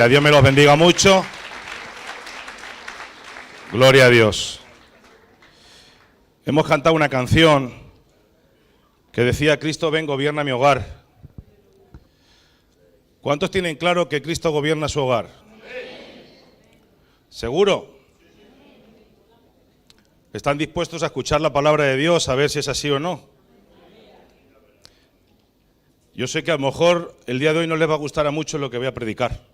Que Dios me los bendiga mucho. Gloria a Dios. Hemos cantado una canción que decía: Cristo ven, gobierna mi hogar. ¿Cuántos tienen claro que Cristo gobierna su hogar? ¿Seguro? ¿Están dispuestos a escuchar la palabra de Dios, a ver si es así o no? Yo sé que a lo mejor el día de hoy no les va a gustar a muchos lo que voy a predicar,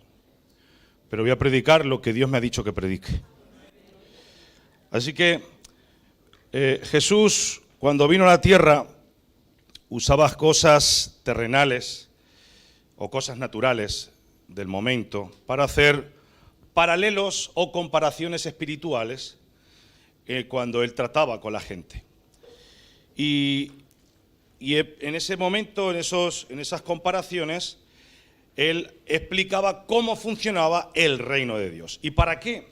pero voy a predicar lo que Dios me ha dicho que predique. Así que Jesús, cuando vino a la tierra, usaba cosas terrenales o cosas naturales del momento para hacer paralelos o comparaciones espirituales cuando él trataba con la gente. Y en ese momento, en esas comparaciones, él explicaba cómo funcionaba el reino de Dios. ¿Y para qué?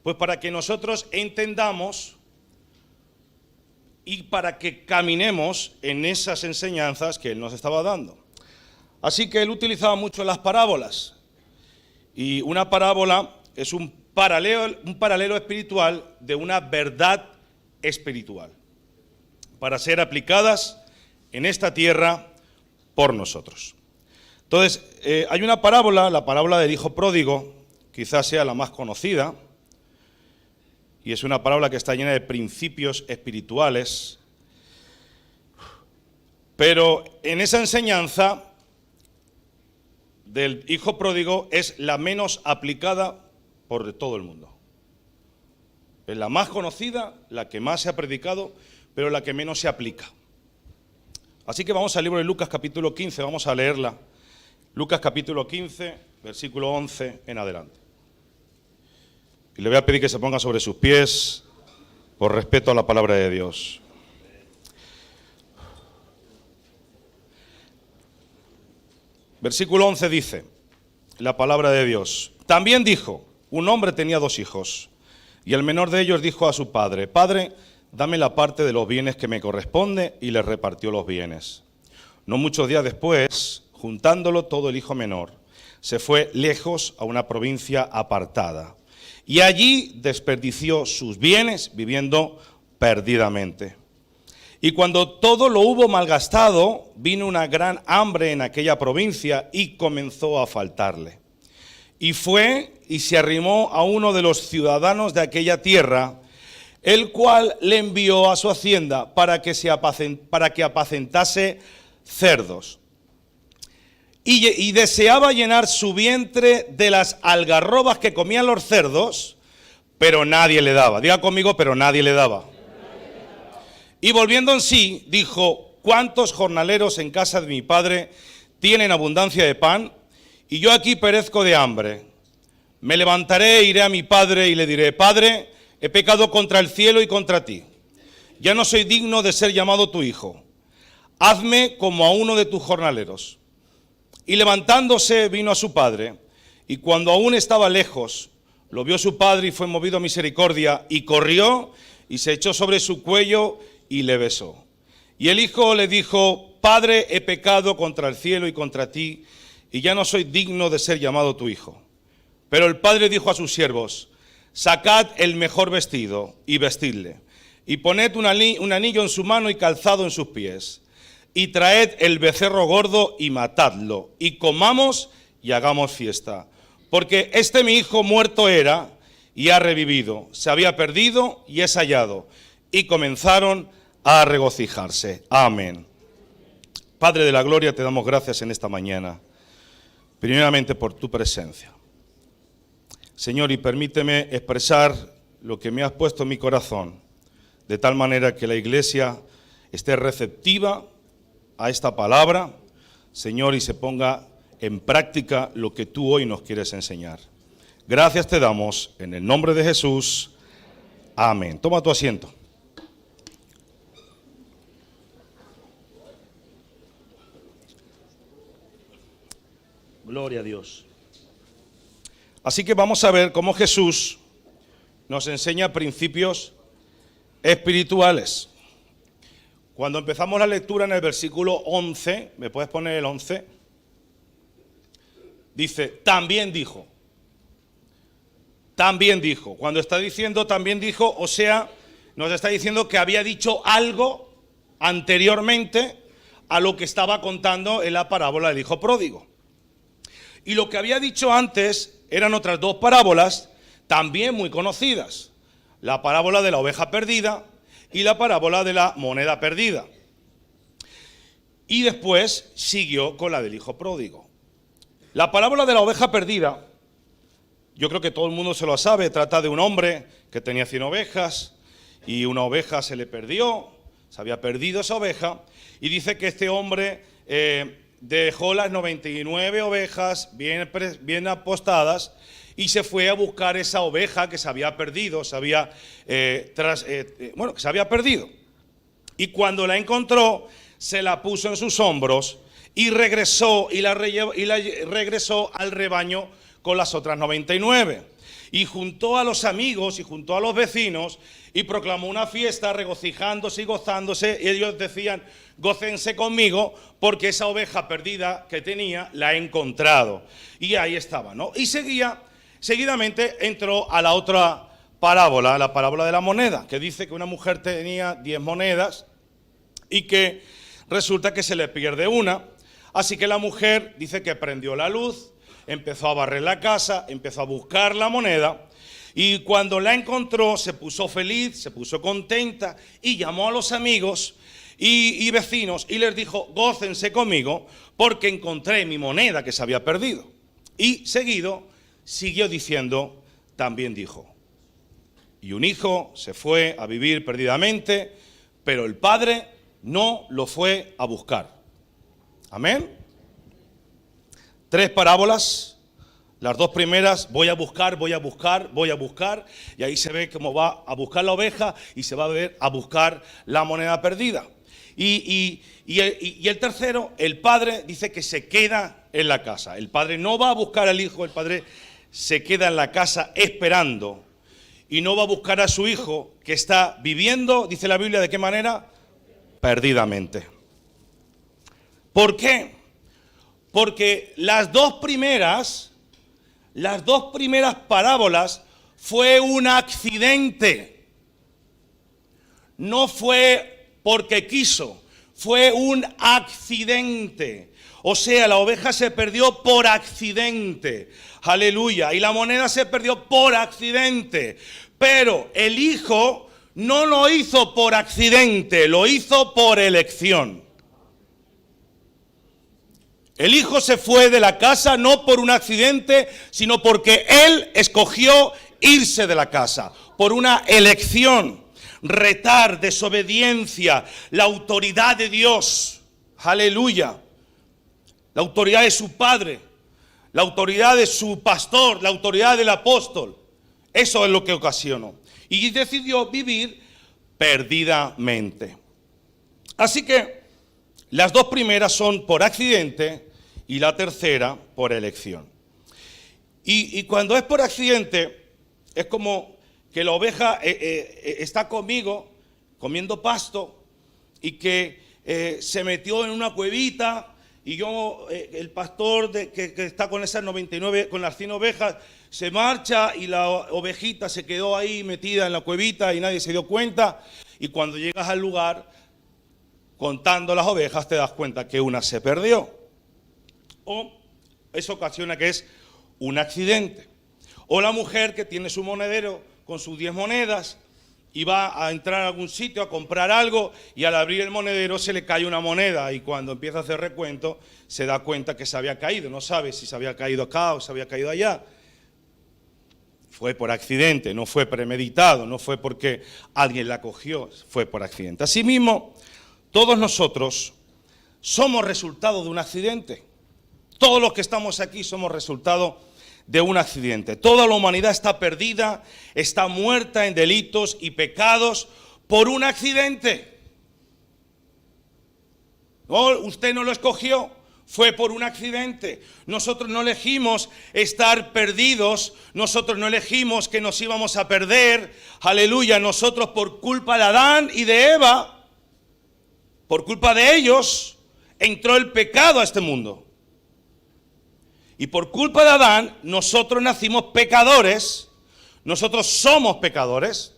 Pues para que nosotros entendamos y para que caminemos en esas enseñanzas que él nos estaba dando. Así que él utilizaba mucho las parábolas. Y una parábola es un paralelo espiritual de una verdad espiritual, para ser aplicadas en esta tierra por nosotros. Entonces, hay una parábola, la parábola del hijo pródigo, quizás sea la más conocida, y es una parábola que está llena de principios espirituales, pero en esa enseñanza del hijo pródigo es la menos aplicada por todo el mundo. Es la más conocida, la que más se ha predicado, pero la que menos se aplica. Así que vamos al libro de Lucas capítulo 15, vamos a leerla. Lucas capítulo 15, versículo 11 en adelante. Y le voy a pedir que se ponga sobre sus pies por respeto a la palabra de Dios. Versículo 11 dice, la palabra de Dios: también dijo, un hombre tenía 2 hijos, y el menor de ellos dijo a su padre: Padre, dame la parte de los bienes que me corresponde, y le repartió los bienes. No muchos días después, juntándolo todo el hijo menor, se fue lejos a una provincia apartada, y allí desperdició sus bienes viviendo perdidamente. Y cuando todo lo hubo malgastado, vino una gran hambre en aquella provincia y comenzó a faltarle. Y fue y se arrimó a uno de los ciudadanos de aquella tierra, el cual le envió a su hacienda para que apacentase cerdos. Y deseaba llenar su vientre de las algarrobas que comían los cerdos, pero nadie le daba. Diga conmigo, pero nadie le daba. Y volviendo en sí, dijo: ¿cuántos jornaleros en casa de mi padre tienen abundancia de pan? Y yo aquí perezco de hambre. Me levantaré e iré a mi padre y le diré: Padre, he pecado contra el cielo y contra ti. Ya no soy digno de ser llamado tu hijo. Hazme como a uno de tus jornaleros. Y levantándose vino a su padre, y cuando aún estaba lejos, lo vio su padre y fue movido a misericordia, y corrió y se echó sobre su cuello y le besó. Y el hijo le dijo: Padre, he pecado contra el cielo y contra ti, y ya no soy digno de ser llamado tu hijo. Pero el padre dijo a sus siervos: sacad el mejor vestido y vestidle, y poned un anillo en su mano y calzado en sus pies, y traed el becerro gordo y matadlo, y comamos y hagamos fiesta. Porque este mi hijo muerto era y ha revivido, se había perdido y es hallado. Y comenzaron a regocijarse. Amén. Padre de la gloria, te damos gracias en esta mañana, primeramente por tu presencia. Señor, y permíteme expresar lo que me has puesto en mi corazón, de tal manera que la iglesia esté receptiva a esta palabra, Señor, y se ponga en práctica lo que tú hoy nos quieres enseñar. Gracias te damos en el nombre de Jesús. Amén. Toma tu asiento. Gloria a Dios. Así que vamos a ver cómo Jesús nos enseña principios espirituales. Cuando empezamos la lectura en el versículo 11, ¿me puedes poner el 11? Dice, también dijo. también dijo. Cuando está diciendo también dijo, o sea, nos está diciendo que había dicho algo anteriormente a lo que estaba contando en la parábola del hijo pródigo. Y lo que había dicho antes eran otras dos parábolas también muy conocidas. La parábola de la oveja perdida y la parábola de la moneda perdida. Y después siguió con la del hijo pródigo. La parábola de la oveja perdida, yo creo que todo el mundo se lo sabe, trata de un hombre que tenía 100 ovejas y una oveja se le perdió, se había perdido esa oveja, y dice que este hombre dejó las 99 ovejas bien apostadas y se fue a buscar esa oveja que se había perdido, que se había perdido. Y cuando la encontró, se la puso en sus hombros y regresó regresó al rebaño con las otras 99. Y juntó a los amigos y juntó a los vecinos y proclamó una fiesta regocijándose y gozándose. Y ellos decían, gócense conmigo porque esa oveja perdida que tenía la he encontrado. Y ahí estaba, ¿no? Y seguidamente entró a la otra parábola, la parábola de la moneda, que dice que una mujer tenía 10 monedas y que resulta que se le pierde una. Así que la mujer dice que prendió la luz, empezó a barrer la casa, empezó a buscar la moneda y cuando la encontró se puso feliz, se puso contenta y llamó a los amigos y vecinos y les dijo, gócense conmigo porque encontré mi moneda que se había perdido. Y siguió diciendo, también dijo. Y un hijo se fue a vivir perdidamente, pero el padre no lo fue a buscar. Amén. 3 parábolas. Las 2 primeras, voy a buscar, y ahí se ve cómo va a buscar la oveja y se va a ver a buscar la moneda perdida. Y el tercero, el padre dice que se queda en la casa. El padre no va a buscar al hijo, el padre se queda en la casa esperando y no va a buscar a su hijo que está viviendo, dice la Biblia, ¿de qué manera? Perdidamente. ¿Por qué? Porque las dos primeras parábolas fue un accidente. No fue porque quiso, fue un accidente. O sea, la oveja se perdió por accidente. Aleluya. Y la moneda se perdió por accidente. Pero el hijo no lo hizo por accidente, lo hizo por elección. El hijo se fue de la casa no por un accidente, sino porque él escogió irse de la casa, por una elección, retar, desobediencia, la autoridad de Dios. Aleluya. La autoridad de su padre, la autoridad de su pastor, la autoridad del apóstol. Eso es lo que ocasionó. Y decidió vivir perdidamente. Así que las 2 primeras son por accidente y la tercera por elección. Y cuando es por accidente, es como que la oveja está conmigo comiendo pasto y que se metió en una cuevita y yo, el pastor que está con esas 99, con las 100 ovejas, se marcha y la ovejita se quedó ahí metida en la cuevita y nadie se dio cuenta. Y cuando llegas al lugar, contando las ovejas, te das cuenta que una se perdió. O eso ocasiona que es un accidente. O la mujer que tiene su monedero con sus 10 monedas y va a entrar a algún sitio a comprar algo y al abrir el monedero se le cae una moneda y cuando empieza a hacer recuento se da cuenta que se había caído. No sabe si se había caído acá o se había caído allá. Fue por accidente, no fue premeditado, no fue porque alguien la cogió, fue por accidente. Asimismo, todos nosotros somos resultado de un accidente. Todos los que estamos aquí somos resultado de un accidente. Toda la humanidad está perdida, está muerta en delitos y pecados por un accidente. No, usted no lo escogió, fue por un accidente. Nosotros no elegimos estar perdidos, nosotros no elegimos que nos íbamos a perder. Aleluya, nosotros por culpa de Adán y de Eva, por culpa de ellos, entró el pecado a este mundo. Y por culpa de Adán, nosotros nacimos pecadores, Nosotros somos pecadores,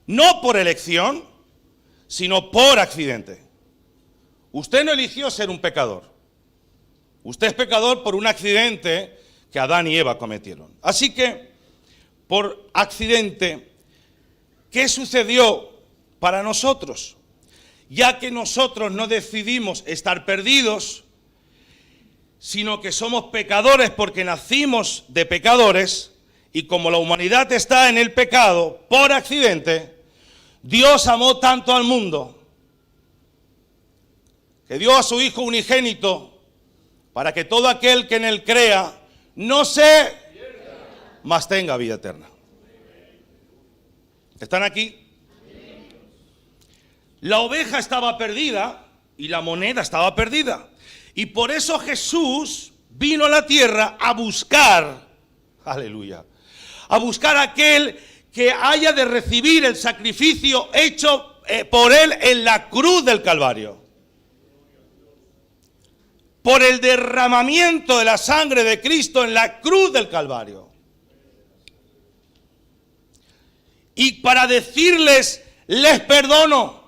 no por elección, sino por accidente. Usted no eligió ser un pecador. Usted es pecador por un accidente que Adán y Eva cometieron. Así que, por accidente, ¿qué sucedió para nosotros? Ya que nosotros no decidimos estar perdidos, sino que somos pecadores porque nacimos de pecadores, y como la humanidad está en el pecado por accidente, Dios amó tanto al mundo que dio a su Hijo unigénito para que todo aquel que en él crea no se mas tenga vida eterna. ¿Están aquí? La oveja estaba perdida y la moneda estaba perdida. Y por eso Jesús vino a la tierra a buscar, aleluya, a buscar a aquel que haya de recibir el sacrificio hecho por él en la cruz del Calvario. Por el derramamiento de la sangre de Cristo en la cruz del Calvario. Y para decirles, les perdono,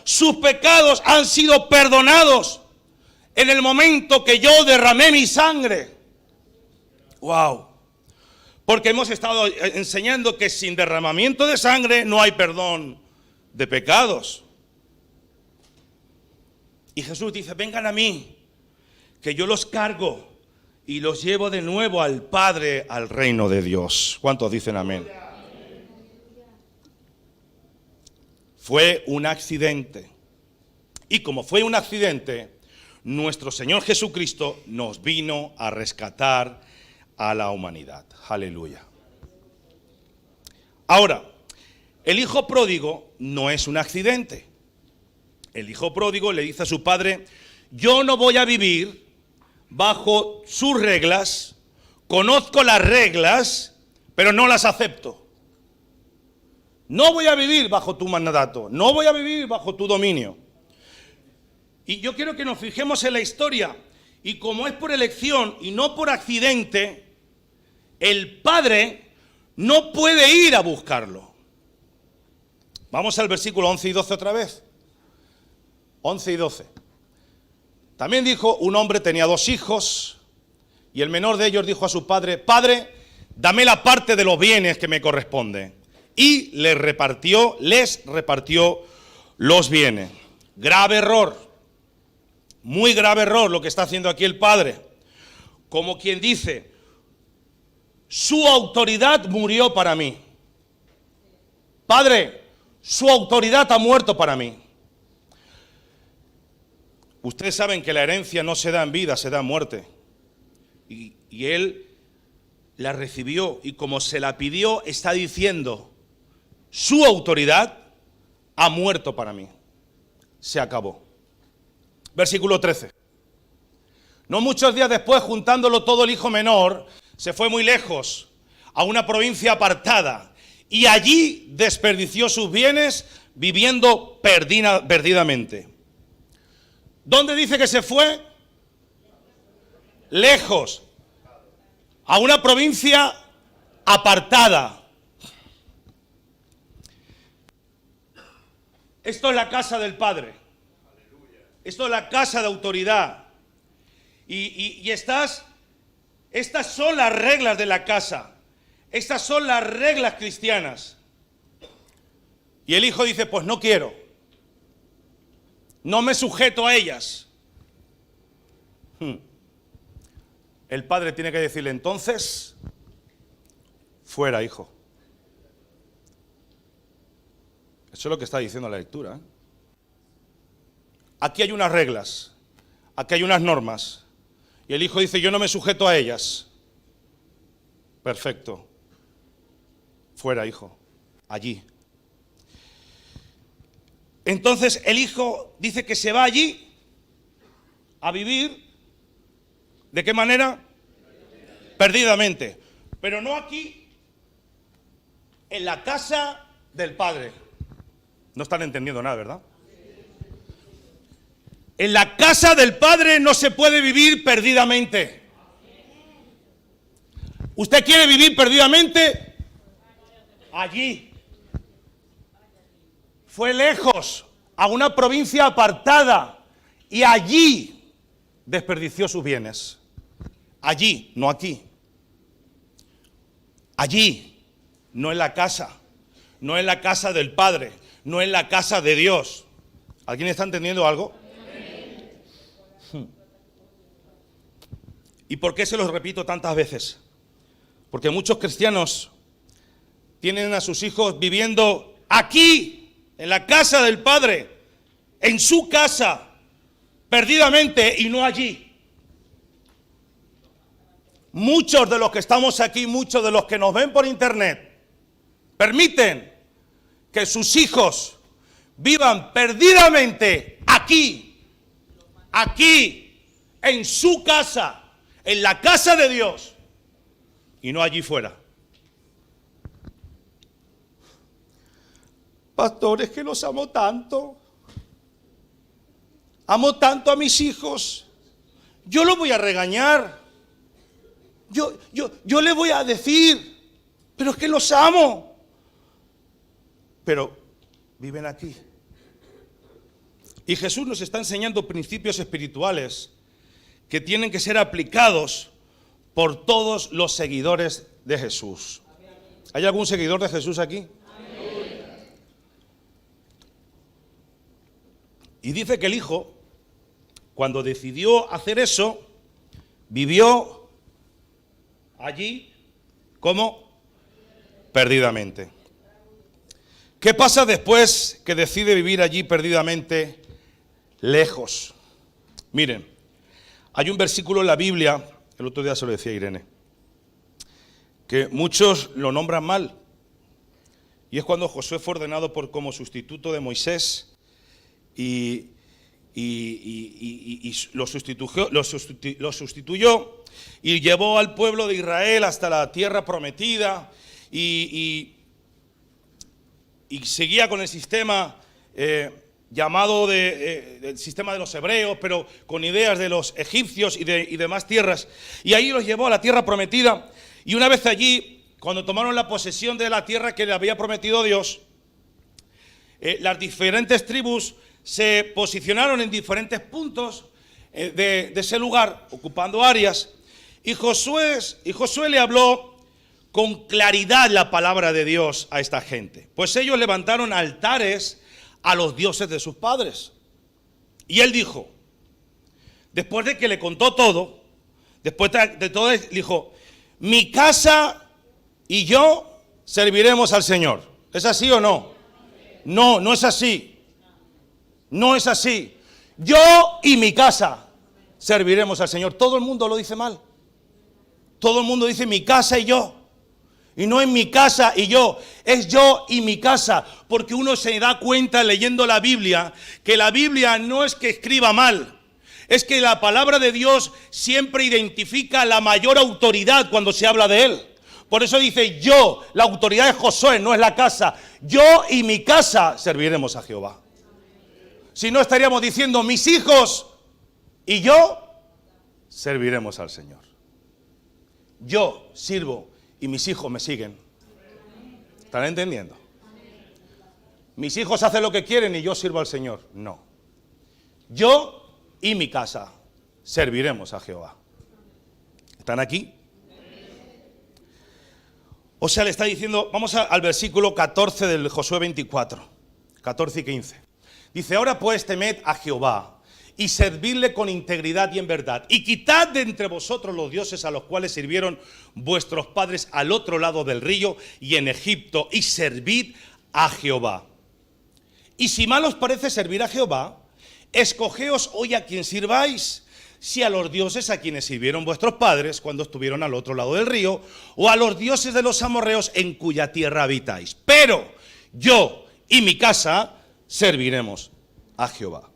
sus pecados han sido perdonados en el momento que yo derramé mi sangre. Wow. Porque hemos estado enseñando que sin derramamiento de sangre no hay perdón de pecados. Y Jesús dice, vengan a mí, que yo los cargo y los llevo de nuevo al Padre, al reino de Dios. ¿Cuántos dicen amén? Fue un accidente. Y como fue un accidente, nuestro Señor Jesucristo nos vino a rescatar a la humanidad. Aleluya. Ahora, el hijo pródigo no es un accidente. El hijo pródigo le dice a su padre, yo no voy a vivir bajo sus reglas, conozco las reglas, pero no las acepto. No voy a vivir bajo tu mandato, no voy a vivir bajo tu dominio. Y yo quiero que nos fijemos en la historia, y como es por elección y no por accidente, el padre no puede ir a buscarlo. Vamos al versículo 11 y 12 otra vez. 11 y 12. También dijo, un hombre tenía 2 hijos, y el menor de ellos dijo a su padre, Padre, dame la parte de los bienes que me corresponde. Y les repartió los bienes. Grave error, muy grave error lo que está haciendo aquí el padre. Como quien dice, su autoridad murió para mí. Padre, su autoridad ha muerto para mí. Ustedes saben que la herencia no se da en vida, se da en muerte. Y él la recibió, y como se la pidió, está diciendo, su autoridad ha muerto para mí. Se acabó. Versículo 13. No muchos días después, juntándolo todo, el hijo menor se fue muy lejos, a una provincia apartada, y allí desperdició sus bienes viviendo perdidamente. ¿Dónde dice que se fue? Lejos, a una provincia apartada. Esto es la casa del Padre. Esto es la casa de autoridad. Y estas son las reglas de la casa. Estas son las reglas cristianas. Y el hijo dice, pues no quiero. No me sujeto a ellas. El padre tiene que decirle, entonces, fuera, hijo. Eso es lo que está diciendo la lectura. Aquí hay unas reglas, aquí hay unas normas. Y el hijo dice, yo no me sujeto a ellas. Perfecto. Fuera, hijo. Allí. Entonces el hijo dice que se va allí a vivir. ¿De qué manera? Perdidamente. Pero no aquí, en la casa del padre. No están entendiendo nada, ¿verdad? En la casa del padre no se puede vivir perdidamente. ¿Usted quiere vivir perdidamente? Allí. Fue lejos, a una provincia apartada, y allí desperdició sus bienes. Allí, no aquí. Allí, no en la casa, no en la casa del Padre, no en la casa de Dios. ¿Alguien está entendiendo algo? ¿Y por qué se los repito tantas veces? Porque muchos cristianos tienen a sus hijos viviendo aquí, en la casa del Padre, en su casa, perdidamente, y no allí. Muchos de los que estamos aquí, muchos de los que nos ven por internet, permiten que sus hijos vivan perdidamente aquí, en su casa, en la casa de Dios, y no allí fuera. Pastor, es que los amo tanto. Amo tanto a mis hijos. Yo los voy a regañar. Yo le voy a decir, pero es que los amo. Pero viven aquí. Y Jesús nos está enseñando principios espirituales que tienen que ser aplicados por todos los seguidores de Jesús. ¿Hay algún seguidor de Jesús aquí? Y dice que el Hijo, cuando decidió hacer eso, vivió allí como perdidamente. ¿Qué pasa después que decide vivir allí perdidamente, lejos? Miren, hay un versículo en la Biblia, el otro día se lo decía a Irene, que muchos lo nombran mal. Y es cuando Josué fue ordenado como sustituto de Moisés y lo sustituyó y llevó al pueblo de Israel hasta la tierra prometida y seguía con el sistema llamado del sistema de los hebreos, pero con ideas de los egipcios y demás tierras. Y ahí los llevó a la tierra prometida. Y una vez allí, cuando tomaron la posesión de la tierra que le había prometido Dios, las diferentes tribus se posicionaron en diferentes puntos de ese lugar, ocupando áreas. Y Josué le habló con claridad la palabra de Dios a esta gente. Pues ellos levantaron altares a los dioses de sus padres. Y él dijo, después de que le contó todo, después de todo, dijo, mi casa y yo serviremos al Señor. ¿Es así o no? No, no es así. No es así. Yo y mi casa serviremos al Señor. Todo el mundo lo dice mal. Todo el mundo dice mi casa y yo. Y no es mi casa y yo, es yo y mi casa. Porque uno se da cuenta leyendo la Biblia, que la Biblia no es que escriba mal. Es que la palabra de Dios siempre identifica la mayor autoridad cuando se habla de Él. Por eso dice yo, la autoridad es Josué, no es la casa. Yo y mi casa serviremos a Jehová. Si no estaríamos diciendo mis hijos y yo serviremos al Señor. Yo sirvo y mis hijos me siguen. ¿Están entendiendo? Mis hijos hacen lo que quieren y yo sirvo al Señor. No. Yo y mi casa serviremos a Jehová. ¿Están aquí? O sea, le está diciendo, vamos al versículo 14 del Josué 24, 14 y 15. Dice, ahora pues temed a Jehová y servidle con integridad y en verdad. Y quitad de entre vosotros los dioses a los cuales sirvieron vuestros padres al otro lado del río y en Egipto, y servid a Jehová. Y si mal os parece servir a Jehová, escogeos hoy a quien sirváis, si a los dioses a quienes sirvieron vuestros padres cuando estuvieron al otro lado del río, o a los dioses de los amorreos en cuya tierra habitáis. Pero yo y mi casa serviremos a Jehová.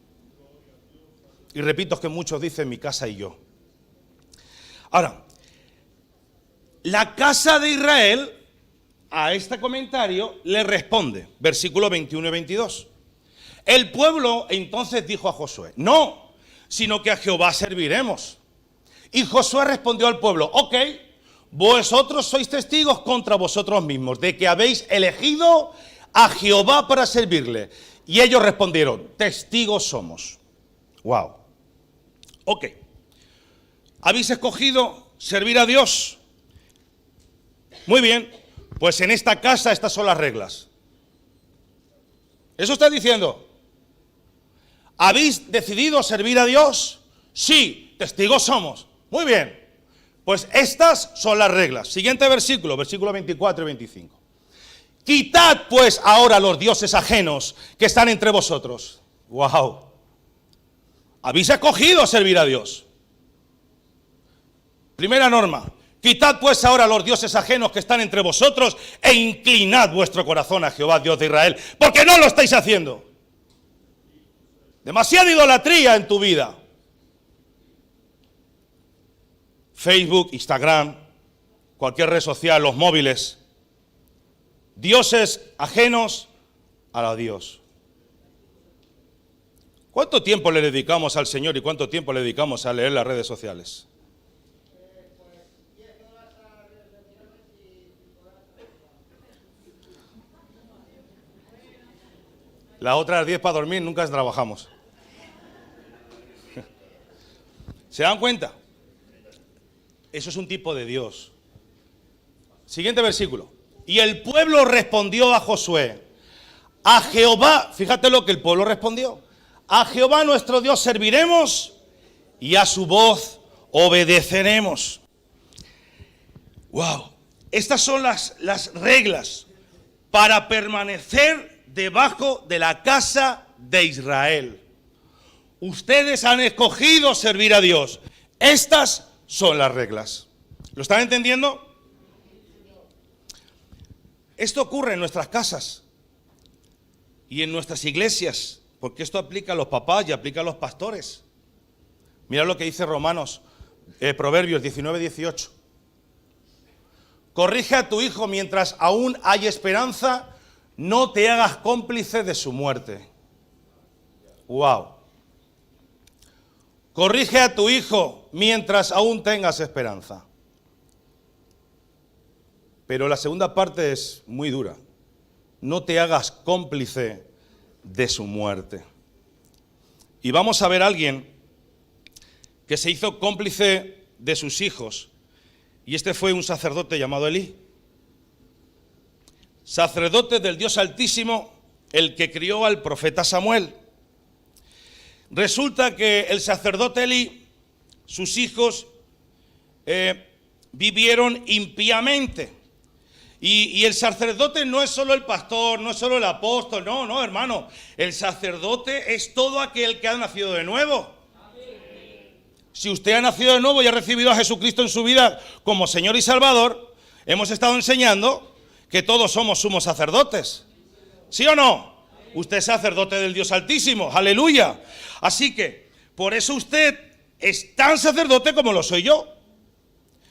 Y repito que muchos dicen mi casa y yo. Ahora, la casa de Israel a este comentario le responde, versículo 21 y 22. El pueblo entonces dijo a Josué, no, sino que a Jehová serviremos. Y Josué respondió al pueblo, ok, vosotros sois testigos contra vosotros mismos, de que habéis elegido a Jehová para servirle. Y ellos respondieron, testigos somos. Wow. Ok. ¿Habéis escogido servir a Dios? Muy bien. Pues en esta casa estas son las reglas. Eso está diciendo. ¿Habéis decidido servir a Dios? Sí, testigos somos. Muy bien. Pues estas son las reglas. Siguiente versículo, versículo 24 y 25. Quitad pues ahora los dioses ajenos que están entre vosotros. Wow. Habéis escogido servir a Dios. Primera norma. Quitad pues ahora los dioses ajenos que están entre vosotros e inclinad vuestro corazón a Jehová, Dios de Israel, porque no lo estáis haciendo. Demasiada idolatría en tu vida. Facebook, Instagram, cualquier red social, los móviles. Dioses ajenos a Dios. ¿Cuánto tiempo le dedicamos al Señor y cuánto tiempo le dedicamos a leer las redes sociales? Las otras 10 para dormir, nunca trabajamos. ¿Se dan cuenta? Eso es un tipo de Dios. Siguiente versículo. Y el pueblo respondió a Josué, a Jehová, fíjate lo que el pueblo respondió, a Jehová nuestro Dios serviremos y a su voz obedeceremos. Wow. Estas son las reglas para permanecer debajo de la casa de Israel. Ustedes han escogido servir a Dios. Estas son las reglas. ¿Lo están entendiendo? Esto ocurre en nuestras casas y en nuestras iglesias, porque esto aplica a los papás y aplica a los pastores. Mira lo que dice Proverbios 19:18. Corrige a tu hijo mientras aún hay esperanza, no te hagas cómplice de su muerte. Wow. Corrige a tu hijo mientras aún tengas esperanza. Pero la segunda parte es muy dura. No te hagas cómplice de su muerte. Y vamos a ver a alguien que se hizo cómplice de sus hijos. Y este fue un sacerdote llamado Elí. Sacerdote del Dios Altísimo, el que crió al profeta Samuel. Resulta que el sacerdote Elí, sus hijos, vivieron impíamente. Y el sacerdote no es solo el pastor, no es solo el apóstol, no, hermano. El sacerdote es todo aquel que ha nacido de nuevo. Si usted ha nacido de nuevo y ha recibido a Jesucristo en su vida como Señor y Salvador, hemos estado enseñando que todos somos sumos sacerdotes. ¿Sí o no? Usted es sacerdote del Dios Altísimo, aleluya. Así que, por eso usted es tan sacerdote como lo soy yo.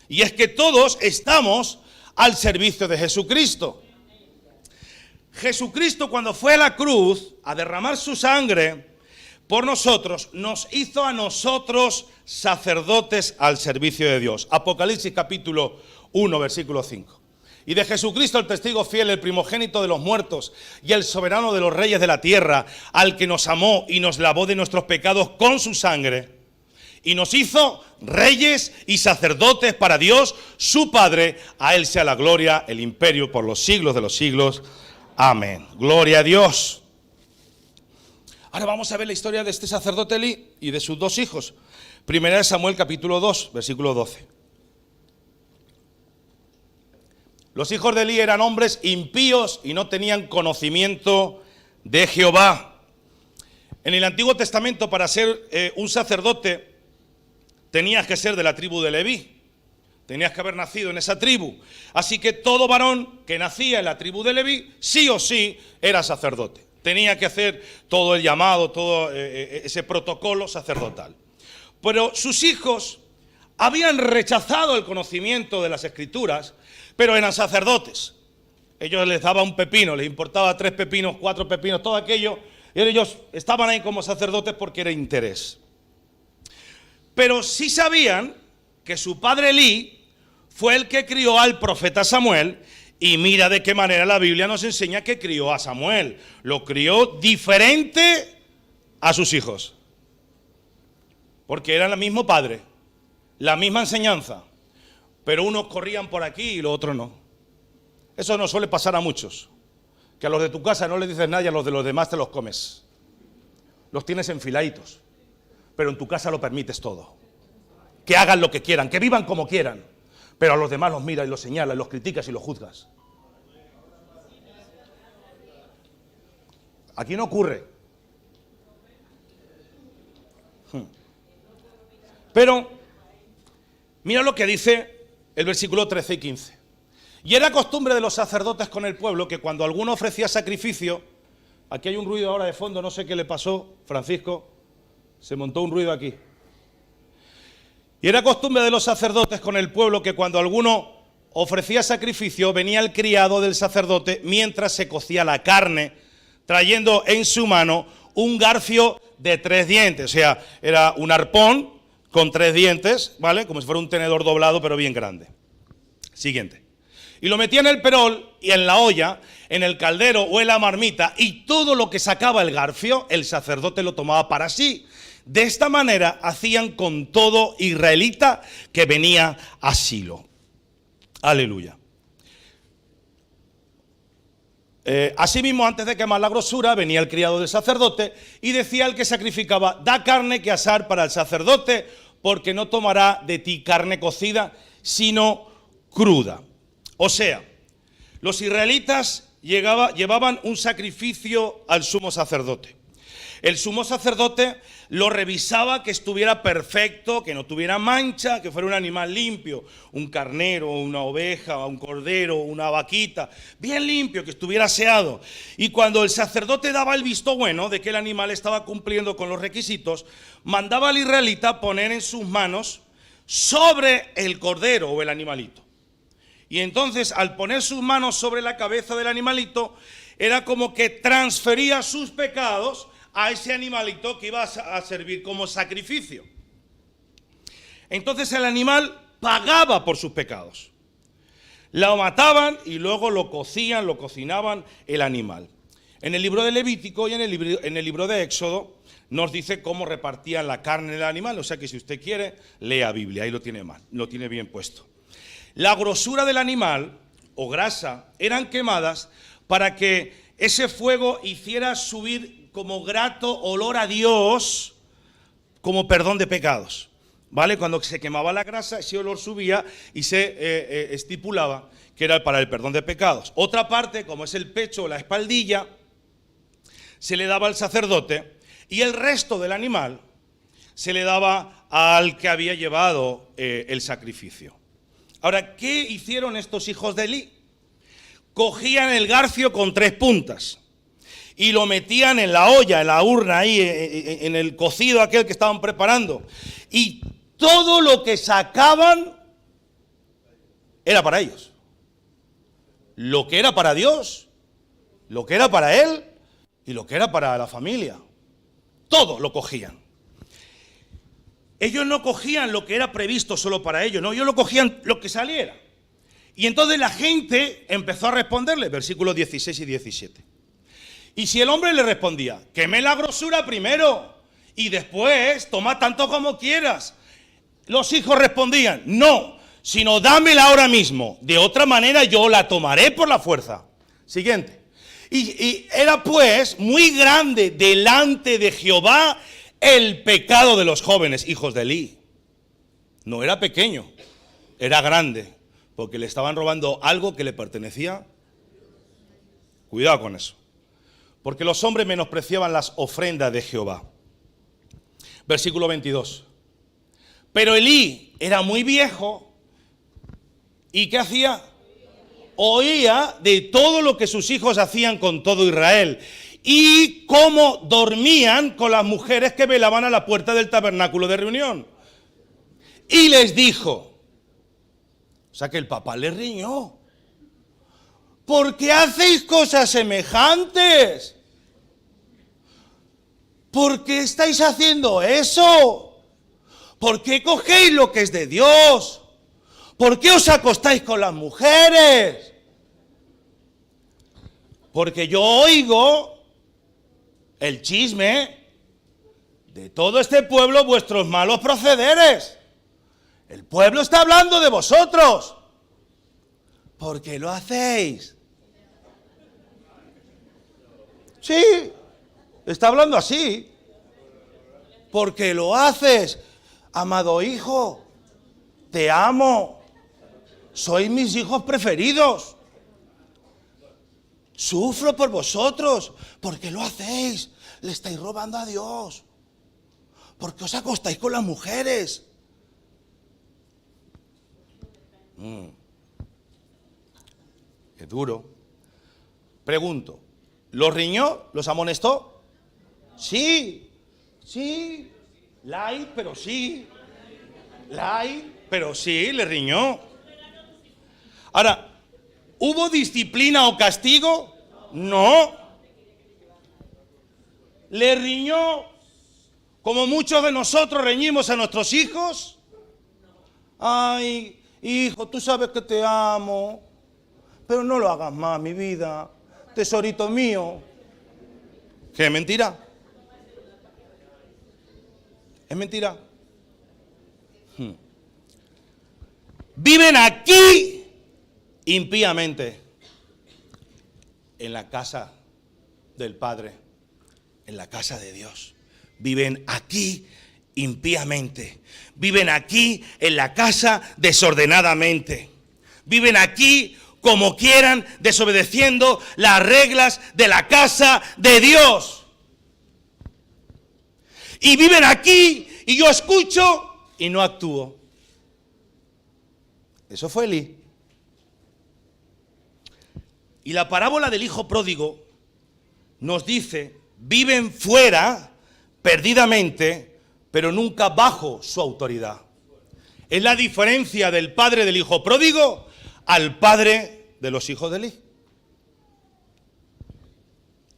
Y es que todos estamos al servicio de Jesucristo. Jesucristo, cuando fue a la cruz a derramar su sangre por nosotros, nos hizo a nosotros sacerdotes al servicio de Dios. Apocalipsis capítulo 1, versículo 5. Y de Jesucristo el testigo fiel, el primogénito de los muertos y el soberano de los reyes de la tierra, al que nos amó y nos lavó de nuestros pecados con su sangre, y nos hizo reyes y sacerdotes para Dios, su Padre. A Él sea la gloria, el imperio por los siglos de los siglos. Amén. Gloria a Dios. Ahora vamos a ver la historia de este sacerdote Elí y de sus dos hijos. Primera de Samuel capítulo 2, versículo 12. Los hijos de Elí eran hombres impíos y no tenían conocimiento de Jehová. En el Antiguo Testamento, para ser un sacerdote, tenías que ser de la tribu de Leví. Tenías que haber nacido en esa tribu. Así que todo varón que nacía en la tribu de Leví, sí o sí, era sacerdote. Tenía que hacer todo el llamado, todo ese protocolo sacerdotal. Pero sus hijos habían rechazado el conocimiento de las Escrituras, pero eran sacerdotes. Ellos les daba un pepino, les importaba 3 pepinos, 4 pepinos, todo aquello. Y ellos estaban ahí como sacerdotes porque era interés. Pero sí sabían que su padre Elí fue el que crió al profeta Samuel. Y mira de qué manera la Biblia nos enseña que crió a Samuel. Lo crió diferente a sus hijos. Porque eran el mismo padre, la misma enseñanza. Pero unos corrían por aquí y los otros no. Eso nos suele pasar a muchos. Que a los de tu casa no les dices nada y a los de los demás te los comes. Los tienes enfiladitos. Pero en tu casa lo permites todo. Que hagan lo que quieran, que vivan como quieran. Pero a los demás los miras y los señalas, los criticas y los juzgas. Aquí no ocurre. Pero, mira lo que dice el versículo 13 y 15. Y era costumbre de los sacerdotes con el pueblo que cuando alguno ofrecía sacrificio, aquí hay un ruido ahora de fondo, no sé qué le pasó, Francisco, se montó un ruido aquí. Y era costumbre de los sacerdotes con el pueblo que cuando alguno ofrecía sacrificio, venía el criado del sacerdote mientras se cocía la carne, trayendo en su mano un garfio de 3 dientes. O sea, era un arpón con 3 dientes, ¿vale? Como si fuera un tenedor doblado, pero bien grande. Siguiente. Y lo metía en el perol y en la olla, en el caldero o en la marmita, y todo lo que sacaba el garfio, el sacerdote lo tomaba para sí. De esta manera hacían con todo israelita que venía a Silo. Aleluya. Asimismo, antes de quemar la grosura, venía el criado del sacerdote y decía al que sacrificaba: da carne que asar para el sacerdote, porque no tomará de ti carne cocida, sino cruda. O sea, los israelitas llevaban un sacrificio al sumo sacerdote. El sumo sacerdote lo revisaba que estuviera perfecto, que no tuviera mancha, que fuera un animal limpio, un carnero, una oveja, un cordero, una vaquita, bien limpio, que estuviera aseado. Y cuando el sacerdote daba el visto bueno de que el animal estaba cumpliendo con los requisitos, mandaba al israelita poner en sus manos sobre el cordero o el animalito. Y entonces, al poner sus manos sobre la cabeza del animalito, era como que transfería sus pecados a ese animalito que iba a servir como sacrificio. Entonces el animal pagaba por sus pecados. Lo mataban y luego lo cocían, lo cocinaban el animal. En el libro de Levítico y en el libro de Éxodo nos dice cómo repartían la carne del animal. O sea que si usted quiere, lea Biblia, ahí lo tiene bien puesto. La grosura del animal o grasa eran quemadas para que ese fuego hiciera subir como grato olor a Dios, como perdón de pecados, ¿vale? Cuando se quemaba la grasa, ese olor subía y se estipulaba que era para el perdón de pecados. Otra parte, como es el pecho o la espaldilla, se le daba al sacerdote y el resto del animal se le daba al que había llevado el sacrificio. Ahora, ¿qué hicieron estos hijos de Elí? Cogían el garfio con 3 puntas y lo metían en la olla, en la urna, ahí, en el cocido aquel que estaban preparando. Y todo lo que sacaban era para ellos. Lo que era para Dios, lo que era para él y lo que era para la familia. Todo lo cogían. Ellos no cogían lo que era previsto solo para ellos, no, ellos lo cogían lo que saliera. Y entonces la gente empezó a responderle, versículos 16 y 17. Y si el hombre le respondía: queme la grosura primero y después toma tanto como quieras, los hijos respondían: no, sino dámela ahora mismo, de otra manera yo la tomaré por la fuerza. Siguiente. Y era pues muy grande delante de Jehová el pecado de los jóvenes hijos de Elí. No era pequeño, era grande, porque le estaban robando algo que le pertenecía. Cuidado con eso. Porque los hombres menospreciaban las ofrendas de Jehová. Versículo 22. Pero Elí era muy viejo. ¿Y qué hacía? Oía de todo lo que sus hijos hacían con todo Israel. Y cómo dormían con las mujeres que velaban a la puerta del tabernáculo de reunión. Y les dijo, o sea que el papá les riñó: ¿por qué hacéis cosas semejantes? ¿Por qué estáis haciendo eso? ¿Por qué cogéis lo que es de Dios? ¿por qué os acostáis con las mujeres? Porque yo oigo el chisme de todo este pueblo, vuestros malos procederes. El pueblo está hablando de vosotros. ¿Por qué lo hacéis? Sí, está hablando así. ¿Por qué lo haces? Amado hijo, te amo. Sois mis hijos preferidos. Sufro por vosotros. ¿Por qué lo hacéis? Le estáis robando a Dios. ¿Por qué os acostáis con las mujeres? Es duro. Pregunto, ¿los riñó? ¿Los amonestó? Sí, sí. Light, pero sí. Light, pero sí, le riñó. Ahora, ¿hubo disciplina o castigo? No. Le riñó como muchos de nosotros reñimos a nuestros hijos. Ay, hijo, tú sabes que te amo, pero no lo hagas más, mi vida, tesorito mío. ¿Qué mentira? ¿Es mentira? Viven aquí impíamente en la casa del Padre, en la casa de Dios. Viven aquí impíamente. Viven aquí en la casa desordenadamente. Viven aquí como quieran, desobedeciendo las reglas de la casa de Dios. Y viven aquí y yo escucho y no actúo. Eso fue Elí. Y la parábola del hijo pródigo nos dice, viven fuera perdidamente, pero nunca bajo su autoridad. Es la diferencia del padre del hijo pródigo al padre de los hijos de Elí.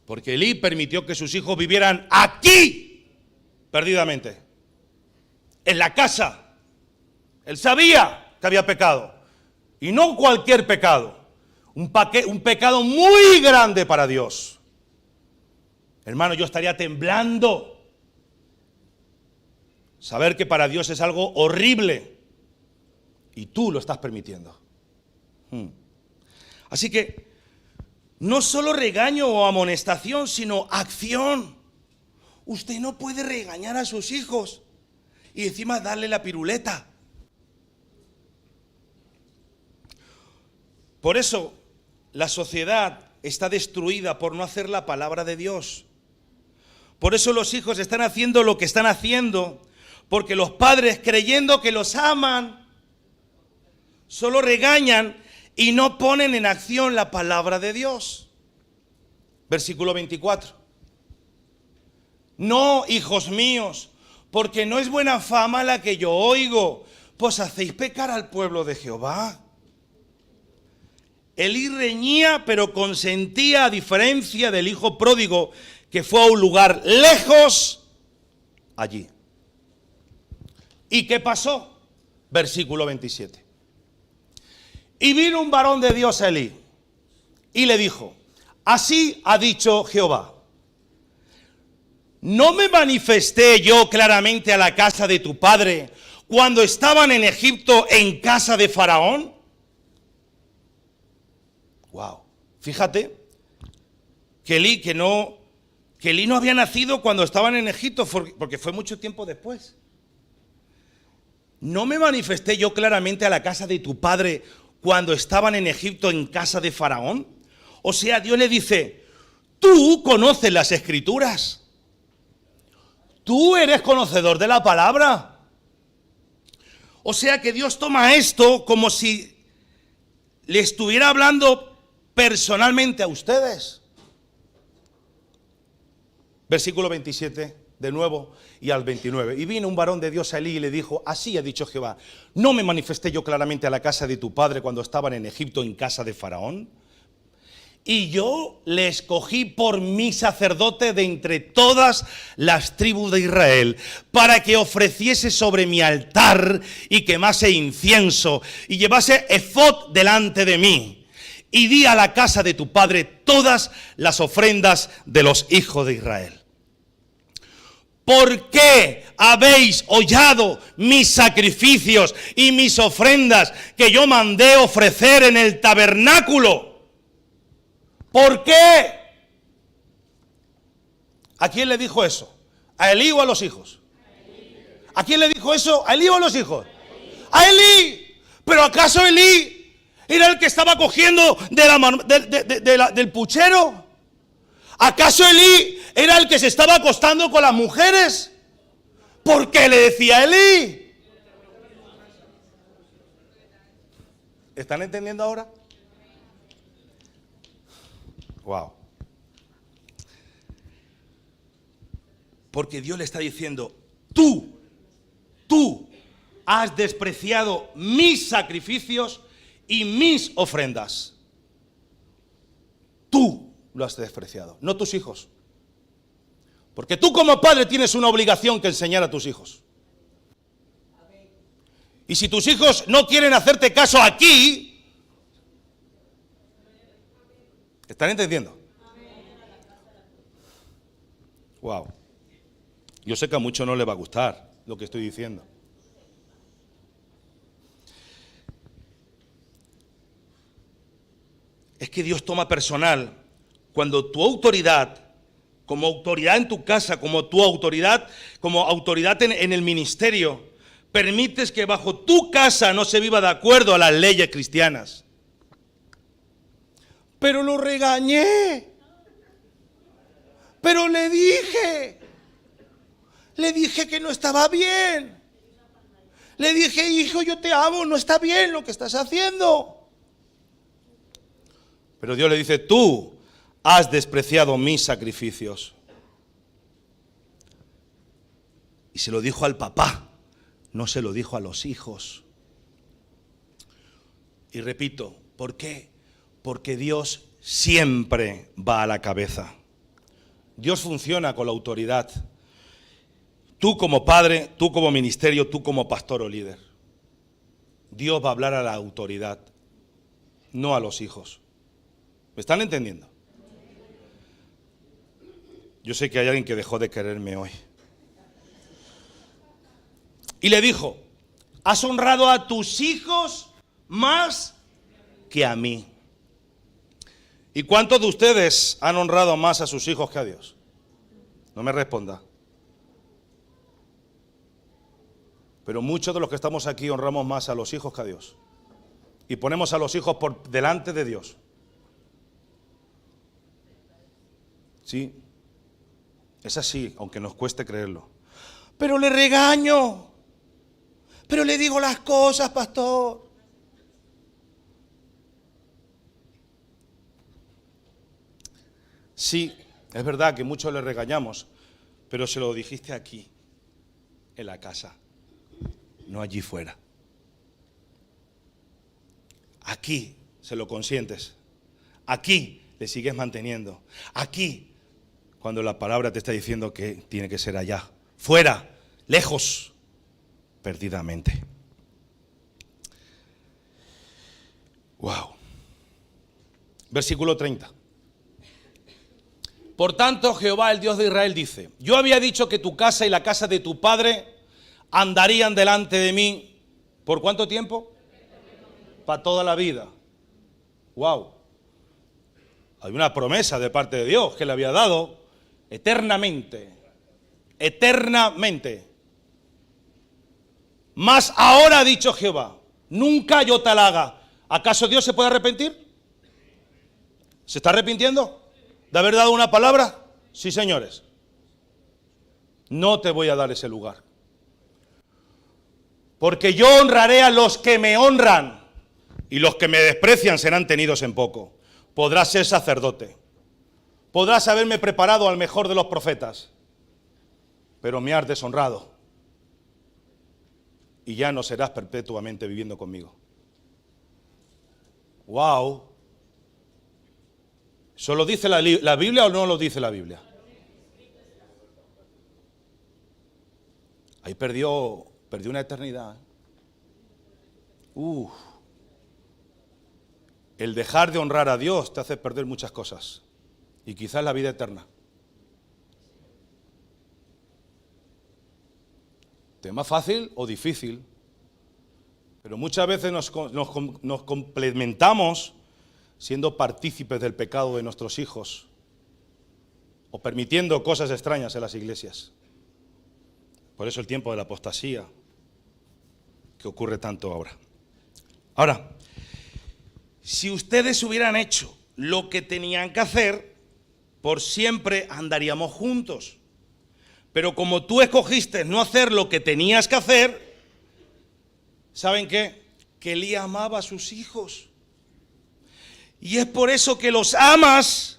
Porque Elí permitió que sus hijos vivieran aquí perdidamente, en la casa. Él sabía que había pecado, y no cualquier pecado, un pecado muy grande para Dios. Hermano, yo estaría temblando saber que para Dios es algo horrible y tú lo estás permitiendo. Así que no solo regaño o amonestación, sino acción. Usted no puede regañar a sus hijos y encima darle la piruleta. Por eso la sociedad está destruida por no hacer la palabra de Dios. Por eso los hijos están haciendo lo que están haciendo, porque los padres, creyendo que los aman, solo regañan y no ponen en acción la palabra de Dios. Versículo 24. No, hijos míos, porque no es buena fama la que yo oigo, pues hacéis pecar al pueblo de Jehová. Elí reñía, pero consentía, a diferencia del hijo pródigo, que fue a un lugar lejos allí. ¿Y qué pasó? Versículo 27. Y vino un varón de Dios a Elí y le dijo, así ha dicho Jehová, ¿no me manifesté yo claramente a la casa de tu padre cuando estaban en Egipto en casa de Faraón? Wow, fíjate que Elí no había nacido cuando estaban en Egipto, porque fue mucho tiempo después. ¿No me manifesté yo claramente a la casa de tu padre cuando estaban en Egipto en casa de Faraón? O sea, Dios le dice, tú conoces las Escrituras, tú eres conocedor de la palabra. O sea que Dios toma esto como si le estuviera hablando personalmente a ustedes. Versículo 27, de nuevo, y al 29. Y vino un varón de Dios a Elí y le dijo, así ha dicho Jehová, ¿no me manifesté yo claramente a la casa de tu padre cuando estaban en Egipto en casa de Faraón? Y yo le escogí por mi sacerdote de entre todas las tribus de Israel, para que ofreciese sobre mi altar y quemase incienso y llevase efod delante de mí. Y di a la casa de tu padre todas las ofrendas de los hijos de Israel. ¿Por qué habéis hollado mis sacrificios y mis ofrendas que yo mandé ofrecer en el tabernáculo? ¿Por qué? ¿A quién le dijo eso? ¿A Elí o a los hijos? ¿A quién le dijo eso? ¿A Elí o a los hijos? ¡A Elí! ¿Pero acaso Elí era el que estaba cogiendo del puchero? ¿Acaso Elí era el que se estaba acostando con las mujeres? ¿Por qué le decía a Elí? ¿Están entendiendo ahora? Wow. Porque Dios le está diciendo, tú has despreciado mis sacrificios y mis ofrendas. Tú lo has despreciado, no tus hijos. Porque tú como padre tienes una obligación que enseñar a tus hijos. Y si tus hijos no quieren hacerte caso aquí, ¿están entendiendo? Wow. Yo sé que a muchos no les va a gustar lo que estoy diciendo. Es que Dios toma personal cuando tu autoridad, como autoridad en tu casa, como tu autoridad, como autoridad en el ministerio, permites que bajo tu casa no se viva de acuerdo a las leyes cristianas. Pero lo regañé. Pero le dije que no estaba bien. Le dije, hijo, yo te amo, no está bien lo que estás haciendo. Pero Dios le dice, tú has despreciado mis sacrificios. Y se lo dijo al papá, no se lo dijo a los hijos. Y repito, ¿por qué? Porque Dios siempre va a la cabeza. Dios funciona con la autoridad. Tú como padre, tú como ministerio, tú como pastor o líder. Dios va a hablar a la autoridad, no a los hijos. ¿Me están entendiendo? Yo sé que hay alguien que dejó de quererme hoy. Y le dijo, has honrado a tus hijos más que a mí. ¿Y cuántos de ustedes han honrado más a sus hijos que a Dios? No me responda. Pero muchos de los que estamos aquí honramos más a los hijos que a Dios. Y ponemos a los hijos por delante de Dios. Sí, es así, aunque nos cueste creerlo. Pero le regaño. Pero le digo las cosas, pastor. Sí, es verdad que muchos le regañamos, pero se lo dijiste aquí, en la casa, no allí fuera. Aquí se lo consientes. Aquí le sigues manteniendo. Aquí, cuando la palabra te está diciendo que tiene que ser allá. Fuera, lejos, perdidamente. Wow. Versículo 30. Por tanto, Jehová, el Dios de Israel, dice, yo había dicho que tu casa y la casa de tu padre andarían delante de mí. ¿Por cuánto tiempo? Para toda la vida. Wow. Hay una promesa de parte de Dios que le había dado eternamente. Eternamente. Mas ahora ha dicho Jehová, nunca yo te la haga. ¿Acaso Dios se puede arrepentir? ¿Se está arrepintiendo de haber dado una palabra? Sí, señores. No te voy a dar ese lugar. Porque yo honraré a los que me honran, y los que me desprecian serán tenidos en poco. Podrás ser sacerdote. Podrás haberme preparado al mejor de los profetas, pero me has deshonrado. Y ya no serás perpetuamente viviendo conmigo. Wow. ¿Eso lo dice la Biblia o no lo dice la Biblia? Ahí perdió una eternidad. El dejar de honrar a Dios te hace perder muchas cosas. Y quizás la vida eterna. Tema fácil o difícil. Pero muchas veces nos complementamos siendo partícipes del pecado de nuestros hijos o permitiendo cosas extrañas en las iglesias. Por eso el tiempo de la apostasía que ocurre tanto ahora. Ahora, si ustedes hubieran hecho lo que tenían que hacer, por siempre andaríamos juntos. Pero como tú escogiste no hacer lo que tenías que hacer, ¿saben qué? Que Elí amaba a sus hijos. Y es por eso que los amas,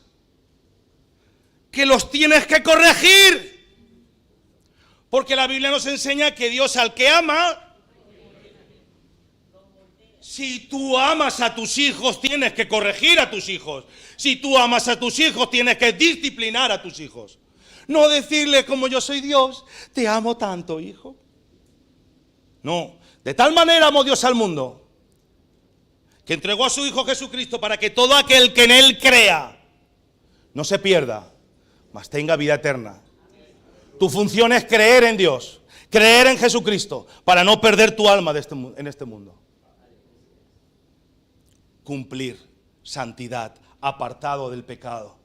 que los tienes que corregir. Porque la Biblia nos enseña que Dios al que ama, si tú amas a tus hijos, tienes que corregir a tus hijos. Si tú amas a tus hijos, tienes que disciplinar a tus hijos. No decirle, como yo soy Dios, te amo tanto, hijo. No, de tal manera amó Dios al mundo, que entregó a su Hijo Jesucristo para que todo aquel que en Él crea no se pierda, mas tenga vida eterna. Tu función es creer en Dios, creer en Jesucristo, para no perder tu alma en este mundo. Cumplir, santidad, apartado del pecado.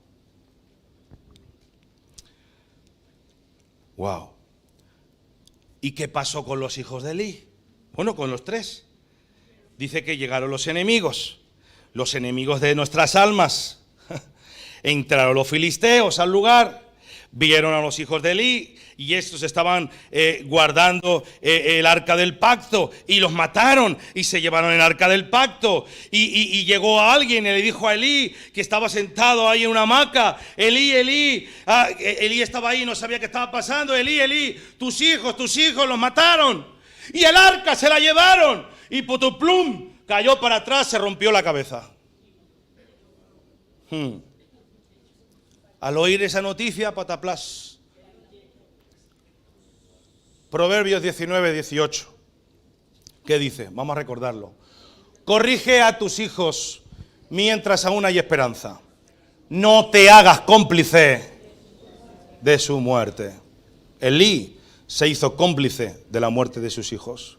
Wow. ¿Y qué pasó con los hijos de Elí? Bueno, con los tres. Dice que llegaron los enemigos de nuestras almas. Entraron los filisteos al lugar, vieron a los hijos de Elí y estos estaban guardando el arca del pacto y los mataron y se llevaron el arca del pacto y llegó a alguien y le dijo a Elí, que estaba sentado ahí en una hamaca: Elí, Elí. Elí estaba ahí, no sabía qué estaba pasando. Elí, Elí, tus hijos los mataron y el arca se la llevaron. Y putuplum, cayó para atrás, se rompió la cabeza. Al oír esa noticia, pataplas. Proverbios 19:18. ¿Qué dice? Vamos a recordarlo. Corrige a tus hijos mientras aún hay esperanza. No te hagas cómplice de su muerte. Elí se hizo cómplice de la muerte de sus hijos.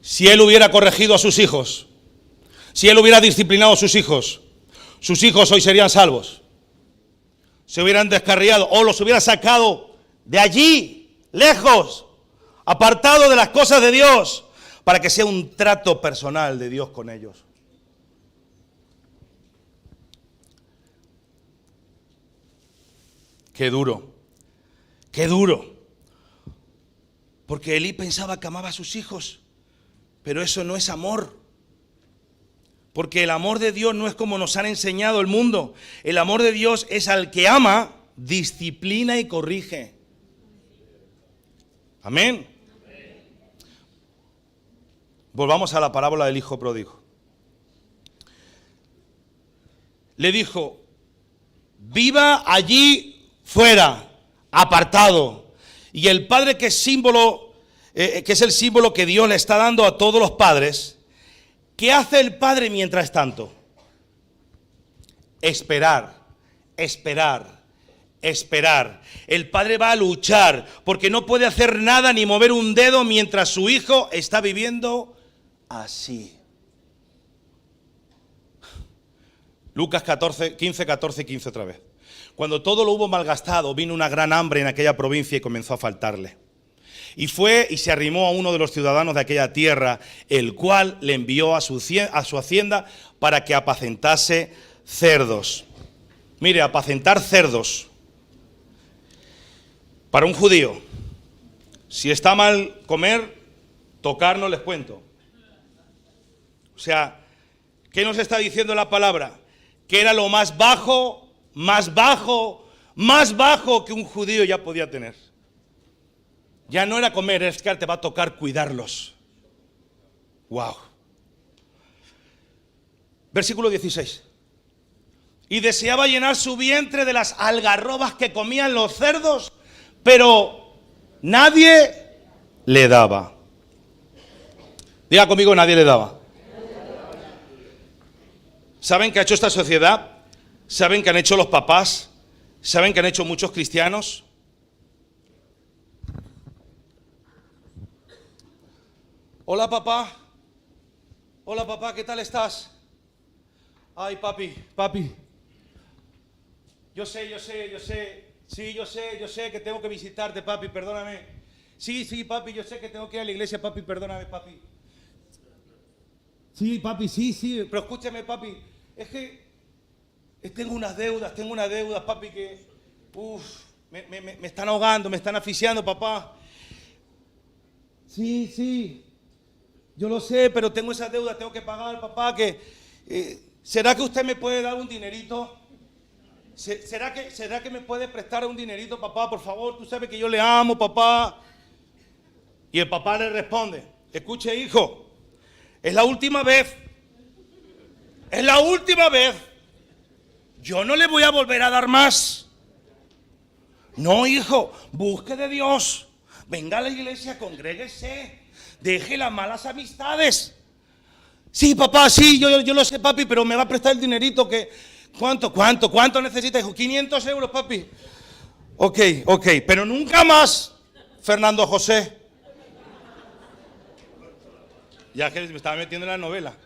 Si él hubiera corregido a sus hijos, si él hubiera disciplinado a sus hijos hoy serían salvos. Se hubieran descarriado o los hubiera sacado de allí, lejos, apartado de las cosas de Dios, para que sea un trato personal de Dios con ellos. Qué duro, qué duro. Porque Elí pensaba que amaba a sus hijos. Pero eso no es amor. Porque el amor de Dios no es como nos han enseñado el mundo. El amor de Dios es al que ama, disciplina y corrige. Amén. Volvamos a la parábola del hijo pródigo. Le dijo: viva allí fuera, apartado. Y el padre, que es símbolo, que es el símbolo que Dios le está dando a todos los padres, ¿qué hace el padre mientras tanto? Esperar, esperar, esperar. El padre va a luchar porque no puede hacer nada ni mover un dedo mientras su hijo está viviendo así. Lucas 15, 14 y 15 otra vez. Cuando todo lo hubo malgastado, vino una gran hambre en aquella provincia y comenzó a faltarle. Y fue y se arrimó a uno de los ciudadanos de aquella tierra, el cual le envió a su hacienda para que apacentase cerdos. Mire, apacentar cerdos. Para un judío, si está mal comer, tocar no les cuento. O sea, ¿qué nos está diciendo la palabra? Que era lo más bajo que un judío ya podía tener. Ya no era comer, es que te va a tocar cuidarlos. Wow. Versículo 16. y deseaba llenar su vientre de las algarrobas que comían los cerdos, pero nadie le daba. Diga conmigo, nadie le daba. ¿Saben qué ha hecho esta sociedad? ¿Saben qué han hecho los papás? ¿Saben qué han hecho muchos cristianos? Hola papá. Hola papá, ¿qué tal estás? Ay papi. Yo sé. Sí, yo sé que tengo que visitarte, papi, perdóname. Sí, papi, yo sé que tengo que ir a la iglesia, papi, perdóname, papi. Sí, papi, sí, pero escúchame, papi, es que tengo unas deudas, papi, que me están ahogando, me están asfixiando, papá. Sí, yo lo sé, pero tengo esas deudas, tengo que pagar, papá, que ¿será que usted me puede dar un dinerito? ¿Será que me puede prestar un dinerito, papá, por favor? Tú sabes que yo le amo, papá. Y el papá le responde, escuche, hijo, es la última vez. Yo no le voy a volver a dar más. No, hijo, busque de Dios. Venga a la iglesia, congréguese. Deje las malas amistades. Sí, papá, sí, yo lo sé, papi, pero me va a prestar el dinerito que... ¿Cuánto necesita, hijo? 500 euros, papi. Ok, pero nunca más, Fernando José. Ya que me estaba metiendo en la novela.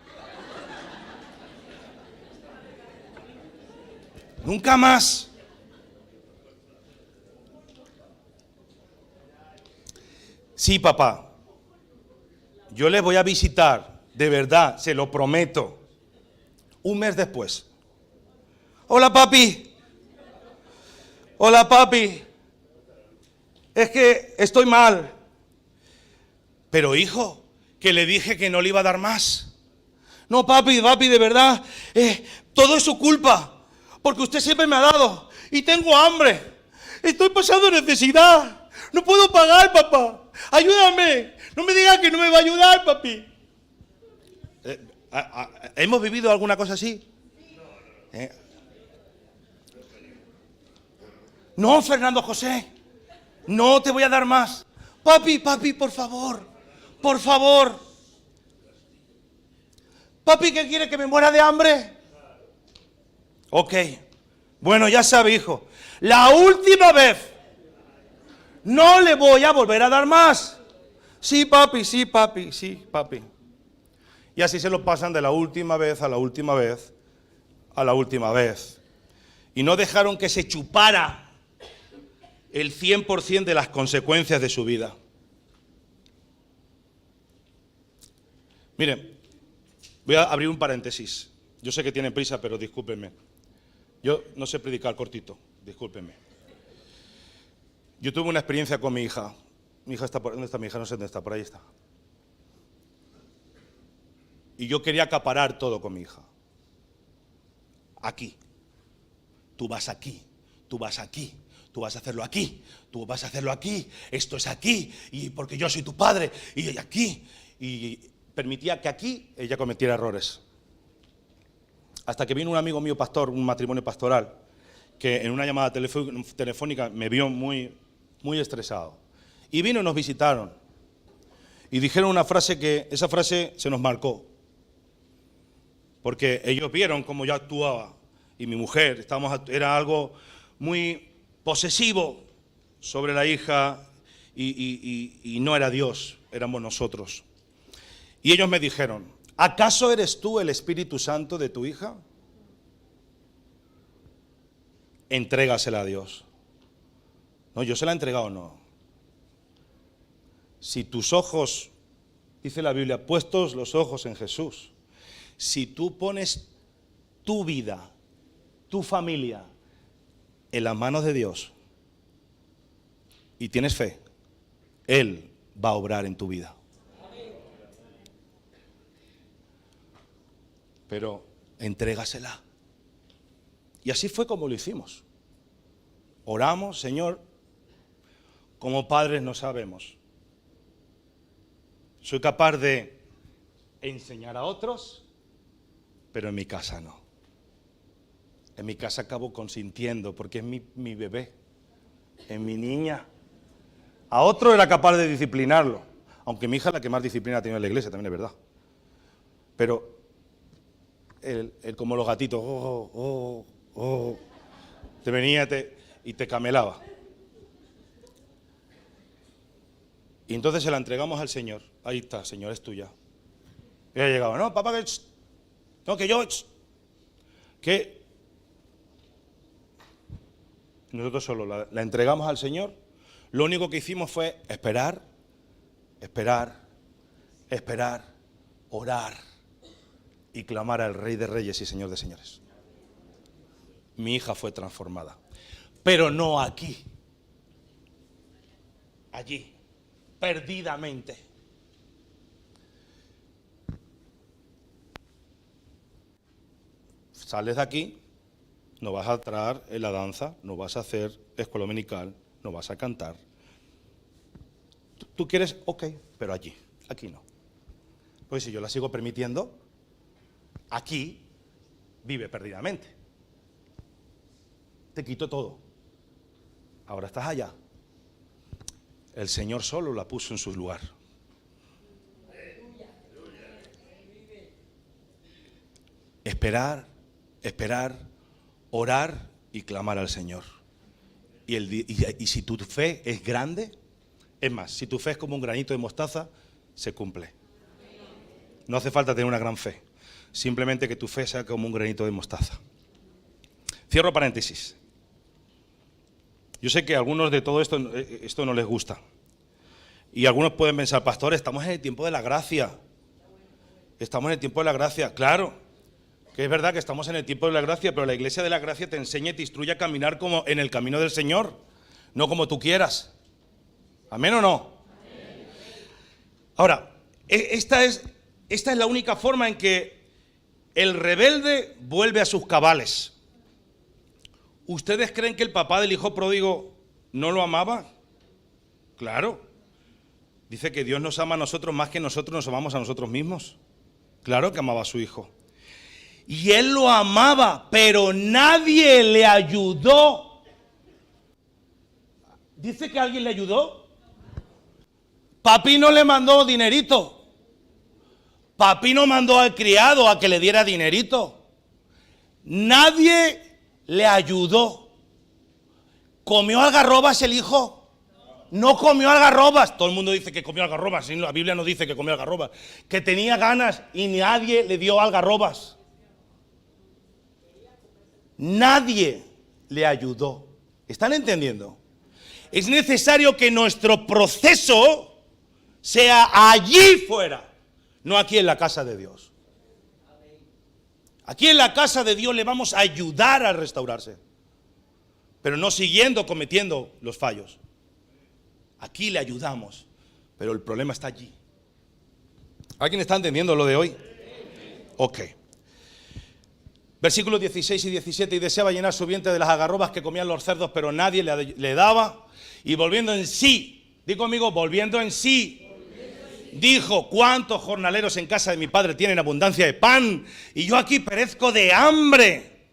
Nunca más. Sí, papá. Yo les voy a visitar, de verdad, se lo prometo. Un mes después. Hola, papi. Es que estoy mal. Pero, hijo, que le dije que no le iba a dar más. No, papi, de verdad, todo es su culpa. Porque usted siempre me ha dado. Y tengo hambre. Estoy pasando necesidad. No puedo pagar, papá. Ayúdame. No me digas que no me va a ayudar, papi. ¿Hemos vivido alguna cosa así? No, Fernando José. No te voy a dar más. Papi, por favor. Papi, ¿qué quiere? ¿Que me muera de hambre? Ok. Bueno, ya sabe, hijo. La última vez. No le voy a volver a dar más. Sí, papi. Y así se lo pasan de la última vez a la última vez a la última vez. Y no dejaron que se chupara el 100% de las consecuencias de su vida. Miren, voy a abrir un paréntesis. Yo sé que tienen prisa, pero discúlpenme. Yo no sé predicar cortito, discúlpenme. Yo tuve una experiencia con mi hija. Mi hija está por... ¿Dónde está mi hija? No sé dónde está, por ahí está. Y yo quería acaparar todo con mi hija. Aquí. Tú vas aquí. Tú vas aquí. Tú vas a hacerlo aquí. Tú vas a hacerlo aquí. Esto es aquí. Y porque yo soy tu padre. Y aquí. Y permitía que aquí ella cometiera errores. Hasta que vino un amigo mío pastor, un matrimonio pastoral, que en una llamada telefónica me vio muy estresado. Y vino y nos visitaron. Y dijeron una frase que, esa frase se nos marcó. Porque ellos vieron cómo yo actuaba. Y mi mujer, era algo muy posesivo sobre la hija. Y no era Dios, éramos nosotros. Y ellos me dijeron, ¿acaso eres tú el Espíritu Santo de tu hija? Entrégasela a Dios. No, yo se la he entregado, no. Si tus ojos, dice la Biblia, puestos los ojos en Jesús, si tú pones tu vida, tu familia en las manos de Dios y tienes fe, Él va a obrar en tu vida. Pero entrégasela. Y así fue como lo hicimos. Oramos, Señor, como padres no sabemos. Soy capaz de enseñar a otros, pero en mi casa no. En mi casa acabo consintiendo porque es mi bebé, es mi niña. A otro era capaz de disciplinarlo, aunque mi hija es la que más disciplina ha tenido en la iglesia, también es verdad. Pero él como los gatitos, te venía y te camelaba. Y entonces se la entregamos al Señor. Ahí está, Señor, es tuya. Y ella llegaba, no, papá, que yo, que nosotros solo la entregamos al Señor. Lo único que hicimos fue esperar, orar y clamar al Rey de Reyes y Señor de Señores. Mi hija fue transformada, pero no aquí, allí, perdidamente. Sales de aquí, no vas a entrar en la danza, no vas a hacer escuela dominical, no vas a cantar. Tú quieres, ok, pero allí, aquí no. Pues si yo la sigo permitiendo, aquí vive perdidamente. Te quito todo. Ahora estás allá. El Señor solo la puso en su lugar. Esperar, orar y clamar al Señor. Y si tu fe es grande, es más, si tu fe es como un granito de mostaza, se cumple. No hace falta tener una gran fe, simplemente que tu fe sea como un granito de mostaza. Cierro paréntesis. Yo sé que a algunos de todo esto no les gusta. Y algunos pueden pensar, pastor, estamos en el tiempo de la gracia. Estamos en el tiempo de la gracia, claro. Que es verdad que estamos en el tiempo de la gracia, pero la iglesia de la gracia te enseña y te instruye a caminar como en el camino del Señor, no como tú quieras. ¿Amén o no? Amén. Ahora, esta es la única forma en que el rebelde vuelve a sus cabales. ¿Ustedes creen que el papá del hijo pródigo no lo amaba? Claro. Dice que Dios nos ama a nosotros más que nosotros nos amamos a nosotros mismos. Claro que amaba a su hijo. Y él lo amaba, pero nadie le ayudó. ¿Dice que alguien le ayudó? Papi no le mandó dinerito. Papi no mandó al criado a que le diera dinerito. Nadie le ayudó. ¿Comió algarrobas el hijo? No comió algarrobas. Todo el mundo dice que comió algarrobas. La Biblia no dice que comió algarrobas. Que tenía ganas y nadie le dio algarrobas. Nadie le ayudó. ¿Están entendiendo? Es necesario que nuestro proceso sea allí fuera, no aquí en la casa de Dios. Aquí en la casa de Dios le vamos a ayudar a restaurarse, pero no siguiendo cometiendo los fallos. Aquí le ayudamos, pero el problema está allí. ¿Alguien está entendiendo lo de hoy? Ok. Versículos 16 y 17, y deseaba llenar su vientre de las algarrobas que comían los cerdos, pero nadie le daba. Y volviendo en sí, di conmigo, volviendo en sí, dijo, ¿cuántos jornaleros en casa de mi padre tienen abundancia de pan? Y yo aquí perezco de hambre.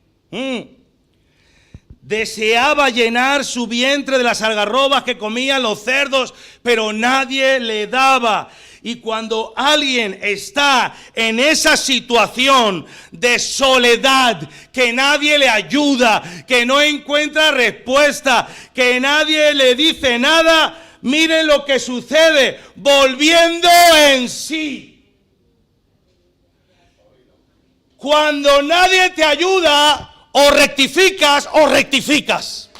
Deseaba llenar su vientre de las algarrobas que comían los cerdos, pero nadie le daba. Y cuando alguien está en esa situación de soledad, que nadie le ayuda, que no encuentra respuesta, que nadie le dice nada, miren lo que sucede, volviendo en sí. Cuando nadie te ayuda, o rectificas o rectificas.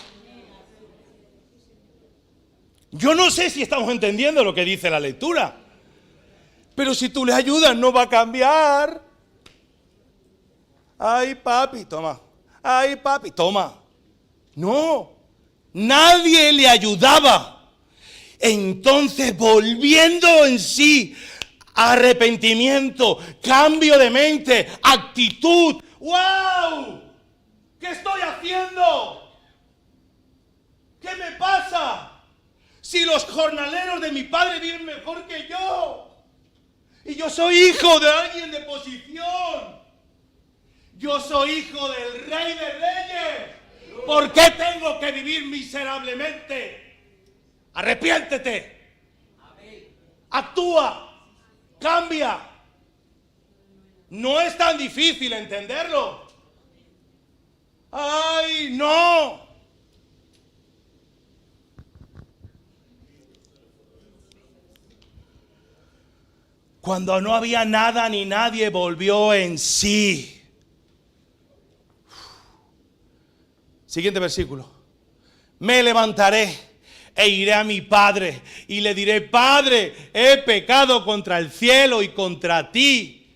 Yo no sé si estamos entendiendo lo que dice la lectura. Pero si tú le ayudas, no va a cambiar. Ay, papi, toma. Ay, papi, toma. No, nadie le ayudaba. Entonces, volviendo en sí, arrepentimiento, cambio de mente, actitud. ¡Wow! ¿Qué estoy haciendo? ¿Qué me pasa? Si los jornaleros de mi padre viven mejor que yo. Y yo soy hijo de alguien de posición. Yo soy hijo del Rey de ¿Por qué tengo que vivir miserablemente? Arrepiéntete. Actúa. Cambia. No es tan difícil entenderlo. ¡Ay, no! Cuando no había nada ni nadie, volvió en sí. Siguiente versículo. Me levantaré e iré a mi padre y le diré: Padre, he pecado contra el cielo y contra ti.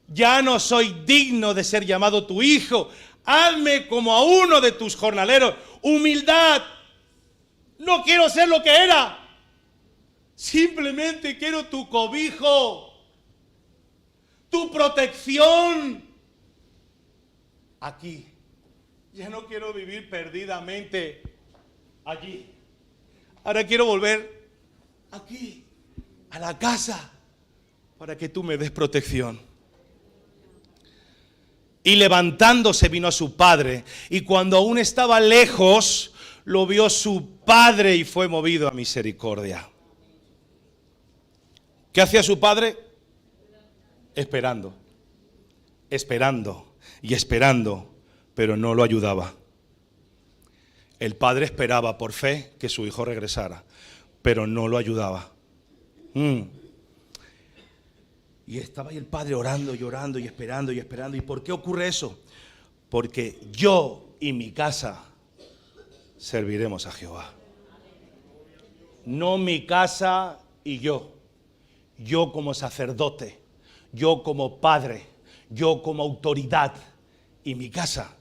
Ya no soy digno de ser llamado tu hijo. Hazme como a uno de tus jornaleros. Humildad. No quiero ser lo que era. Simplemente quiero tu cobijo, tu protección. Aquí. Ya no quiero vivir perdidamente allí. Ahora quiero volver aquí, a la casa, para que tú me des protección. Y levantándose vino a su padre, y cuando aún estaba lejos, lo vio su padre y fue movido a misericordia. ¿Qué hacía su padre? Esperando, esperando y esperando, pero no lo ayudaba. El padre esperaba por fe que su hijo regresara, pero no lo ayudaba. Y estaba ahí el padre orando, llorando y esperando y esperando. ¿Y por qué ocurre eso? Porque yo y mi casa serviremos a Jehová. No mi casa y yo. Yo como sacerdote, yo como padre, yo como autoridad y mi casa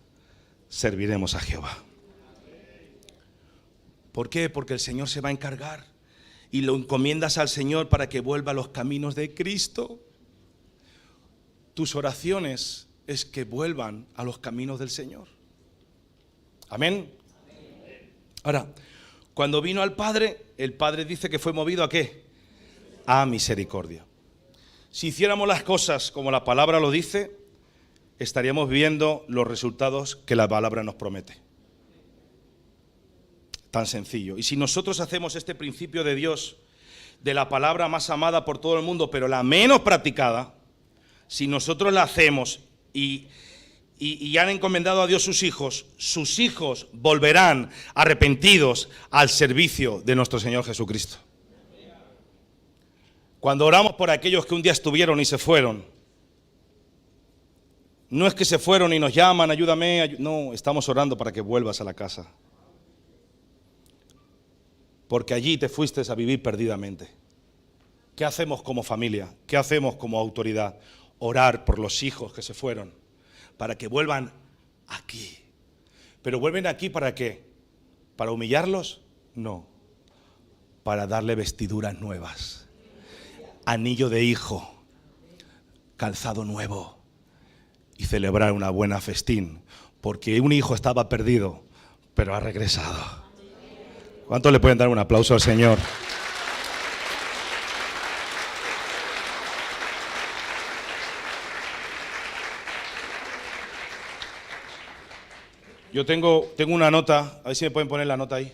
serviremos a Jehová. ¿Por qué? Porque el Señor se va a encargar y lo encomiendas al Señor para que vuelva a los caminos de Cristo. Tus oraciones es que vuelvan a los caminos del Señor. Amén. Ahora, cuando vino al Padre, el Padre dice que fue movido ¿a qué? A misericordia. Si hiciéramos las cosas como la palabra lo dice, estaríamos viendo los resultados que la palabra nos promete. Tan sencillo. Y si nosotros hacemos este principio de Dios, de la palabra más amada por todo el mundo, pero la menos practicada, si nosotros la hacemos y han encomendado a Dios sus hijos volverán arrepentidos al servicio de nuestro Señor Jesucristo. Cuando oramos por aquellos que un día estuvieron y se fueron, no es que se fueron y nos llaman, ayúdame, no, estamos orando para que vuelvas a la casa. Porque allí te fuiste a vivir perdidamente. ¿Qué hacemos como familia? ¿Qué hacemos como autoridad? Orar por los hijos que se fueron, para que vuelvan aquí. ¿Pero vuelven aquí para qué? ¿Para humillarlos? No. Para darle vestiduras nuevas. Anillo de hijo, calzado nuevo y celebrar una buena festín, porque un hijo estaba perdido, pero ha regresado. ¿Cuántos le pueden dar un aplauso al Señor? Yo tengo una nota, a ver si me pueden poner la nota ahí.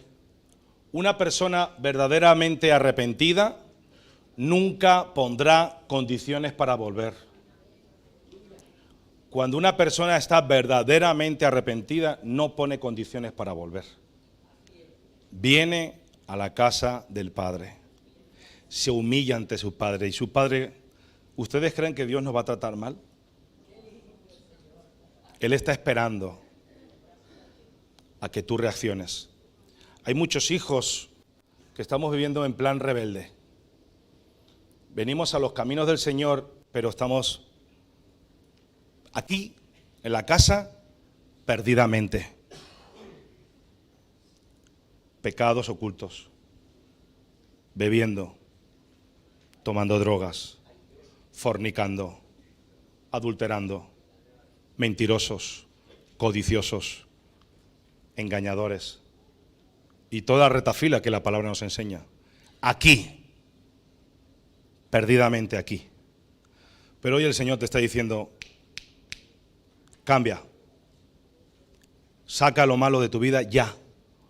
Una persona verdaderamente arrepentida nunca pondrá condiciones para volver. Cuando una persona está verdaderamente arrepentida, no pone condiciones para volver. Viene a la casa del Padre, se humilla ante su Padre. Y su Padre, ¿ustedes creen que Dios nos va a tratar mal? Él está esperando a que tú reacciones. Hay muchos hijos que estamos viviendo en plan rebelde. Venimos a los caminos del Señor, pero estamos aquí, en la casa, perdidamente. Pecados ocultos, bebiendo, tomando drogas, fornicando, adulterando, mentirosos, codiciosos, engañadores y toda retafila que la palabra nos enseña. Aquí, perdidamente aquí. Pero hoy el Señor te está diciendo, cambia, Saca lo malo de tu vida ya.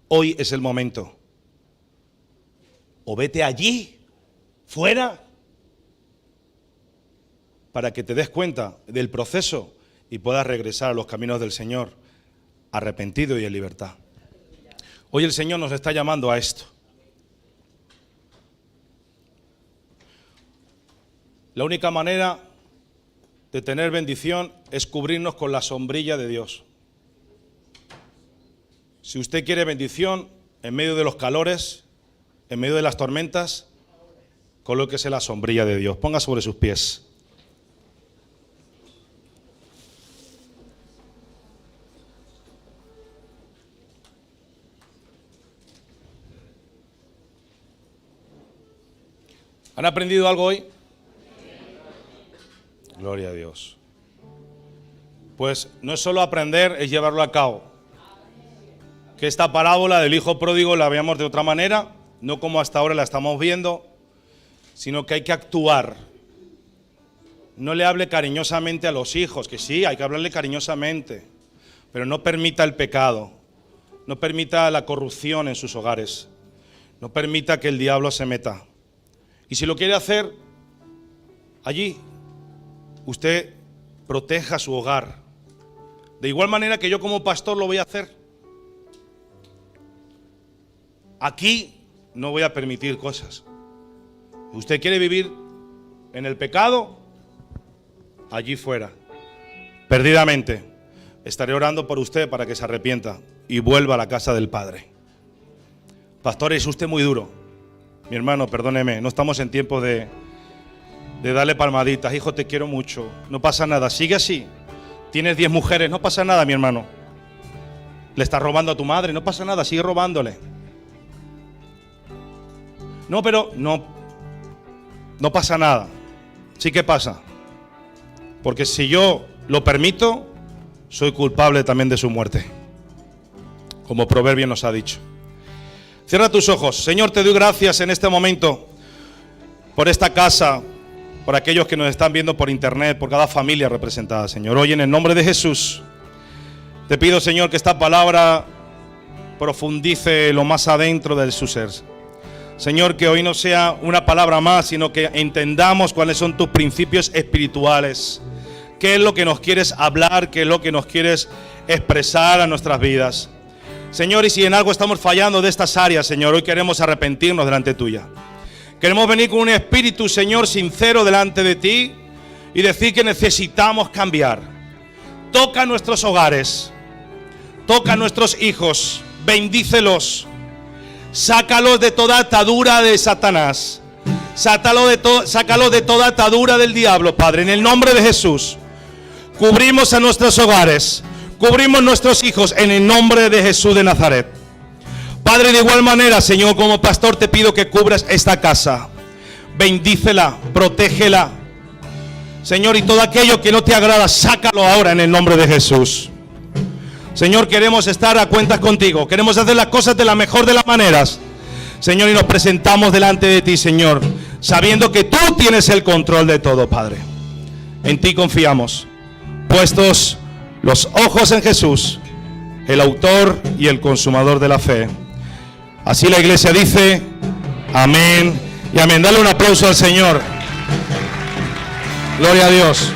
Hoy es el momento. O vete allí, fuera, para que te des cuenta del proceso y puedas regresar a los caminos del Señor, arrepentido y en libertad. Hoy el Señor nos está llamando a esto. La única manera de tener bendición es cubrirnos con la sombrilla de Dios. Si usted quiere bendición en medio de los calores, en medio de las tormentas, colóquese la sombrilla de Dios. Ponga sobre sus pies. ¿Han aprendido algo hoy? Gloria a Dios. Pues no es solo aprender, es llevarlo a cabo. Que esta parábola del hijo pródigo la veamos de otra manera, no como hasta ahora la estamos viendo, sino que hay que actuar. No le hable cariñosamente a los hijos, que sí, hay que hablarle cariñosamente, pero no permita el pecado, no permita la corrupción en sus hogares, no permita que el diablo se meta. Y si lo quiere hacer, allí usted proteja su hogar. De igual manera que yo como pastor lo voy a hacer. Aquí no voy a permitir cosas. Si usted quiere vivir en el pecado, allí fuera, perdidamente, estaré orando por usted para que se arrepienta y vuelva a la casa del Padre. Pastor, es usted muy duro. Mi hermano, perdóneme, no estamos en tiempo de darle palmaditas. Hijo, te quiero mucho, no pasa nada, sigue así. Tienes 10 mujeres, no pasa nada, mi hermano. Le estás robando a tu madre, no pasa nada, sigue robándole. No, pero no pasa nada. Sí que pasa. Porque si yo lo permito, soy culpable también de su muerte. Como Proverbio nos ha dicho. Cierra tus ojos. Señor, te doy gracias en este momento por esta casa, por aquellos que nos están viendo por internet, por cada familia representada, Señor. Hoy en el nombre de Jesús, te pido, Señor, que esta palabra profundice lo más adentro de su ser. Señor, que hoy no sea una palabra más, sino que entendamos cuáles son tus principios espirituales. ¿Qué es lo que nos quieres hablar? ¿Qué es lo que nos quieres expresar a nuestras vidas? Señor, y si en algo estamos fallando de estas áreas, Señor, hoy queremos arrepentirnos delante tuya. Queremos venir con un espíritu, Señor, sincero delante de ti y decir que necesitamos cambiar. Toca nuestros hogares, toca nuestros hijos, bendícelos, sácalos de toda atadura de Satanás, sácalos de toda atadura del diablo, Padre, en el nombre de Jesús. Cubrimos a nuestros hogares, cubrimos nuestros hijos en el nombre de Jesús de Nazaret. Padre, de igual manera, Señor, como pastor te pido que cubras esta casa. Bendícela, protégela. Señor, y todo aquello que no te agrada, sácalo ahora en el nombre de Jesús. Señor, queremos estar a cuentas contigo. Queremos hacer las cosas de la mejor de las maneras. Señor, y nos presentamos delante de ti, Señor, sabiendo que tú tienes el control de todo, Padre. En ti confiamos, puestos los ojos en Jesús, el autor y el consumador de la fe. Así la iglesia dice, amén y amén. Dale un aplauso al Señor. Gloria a Dios.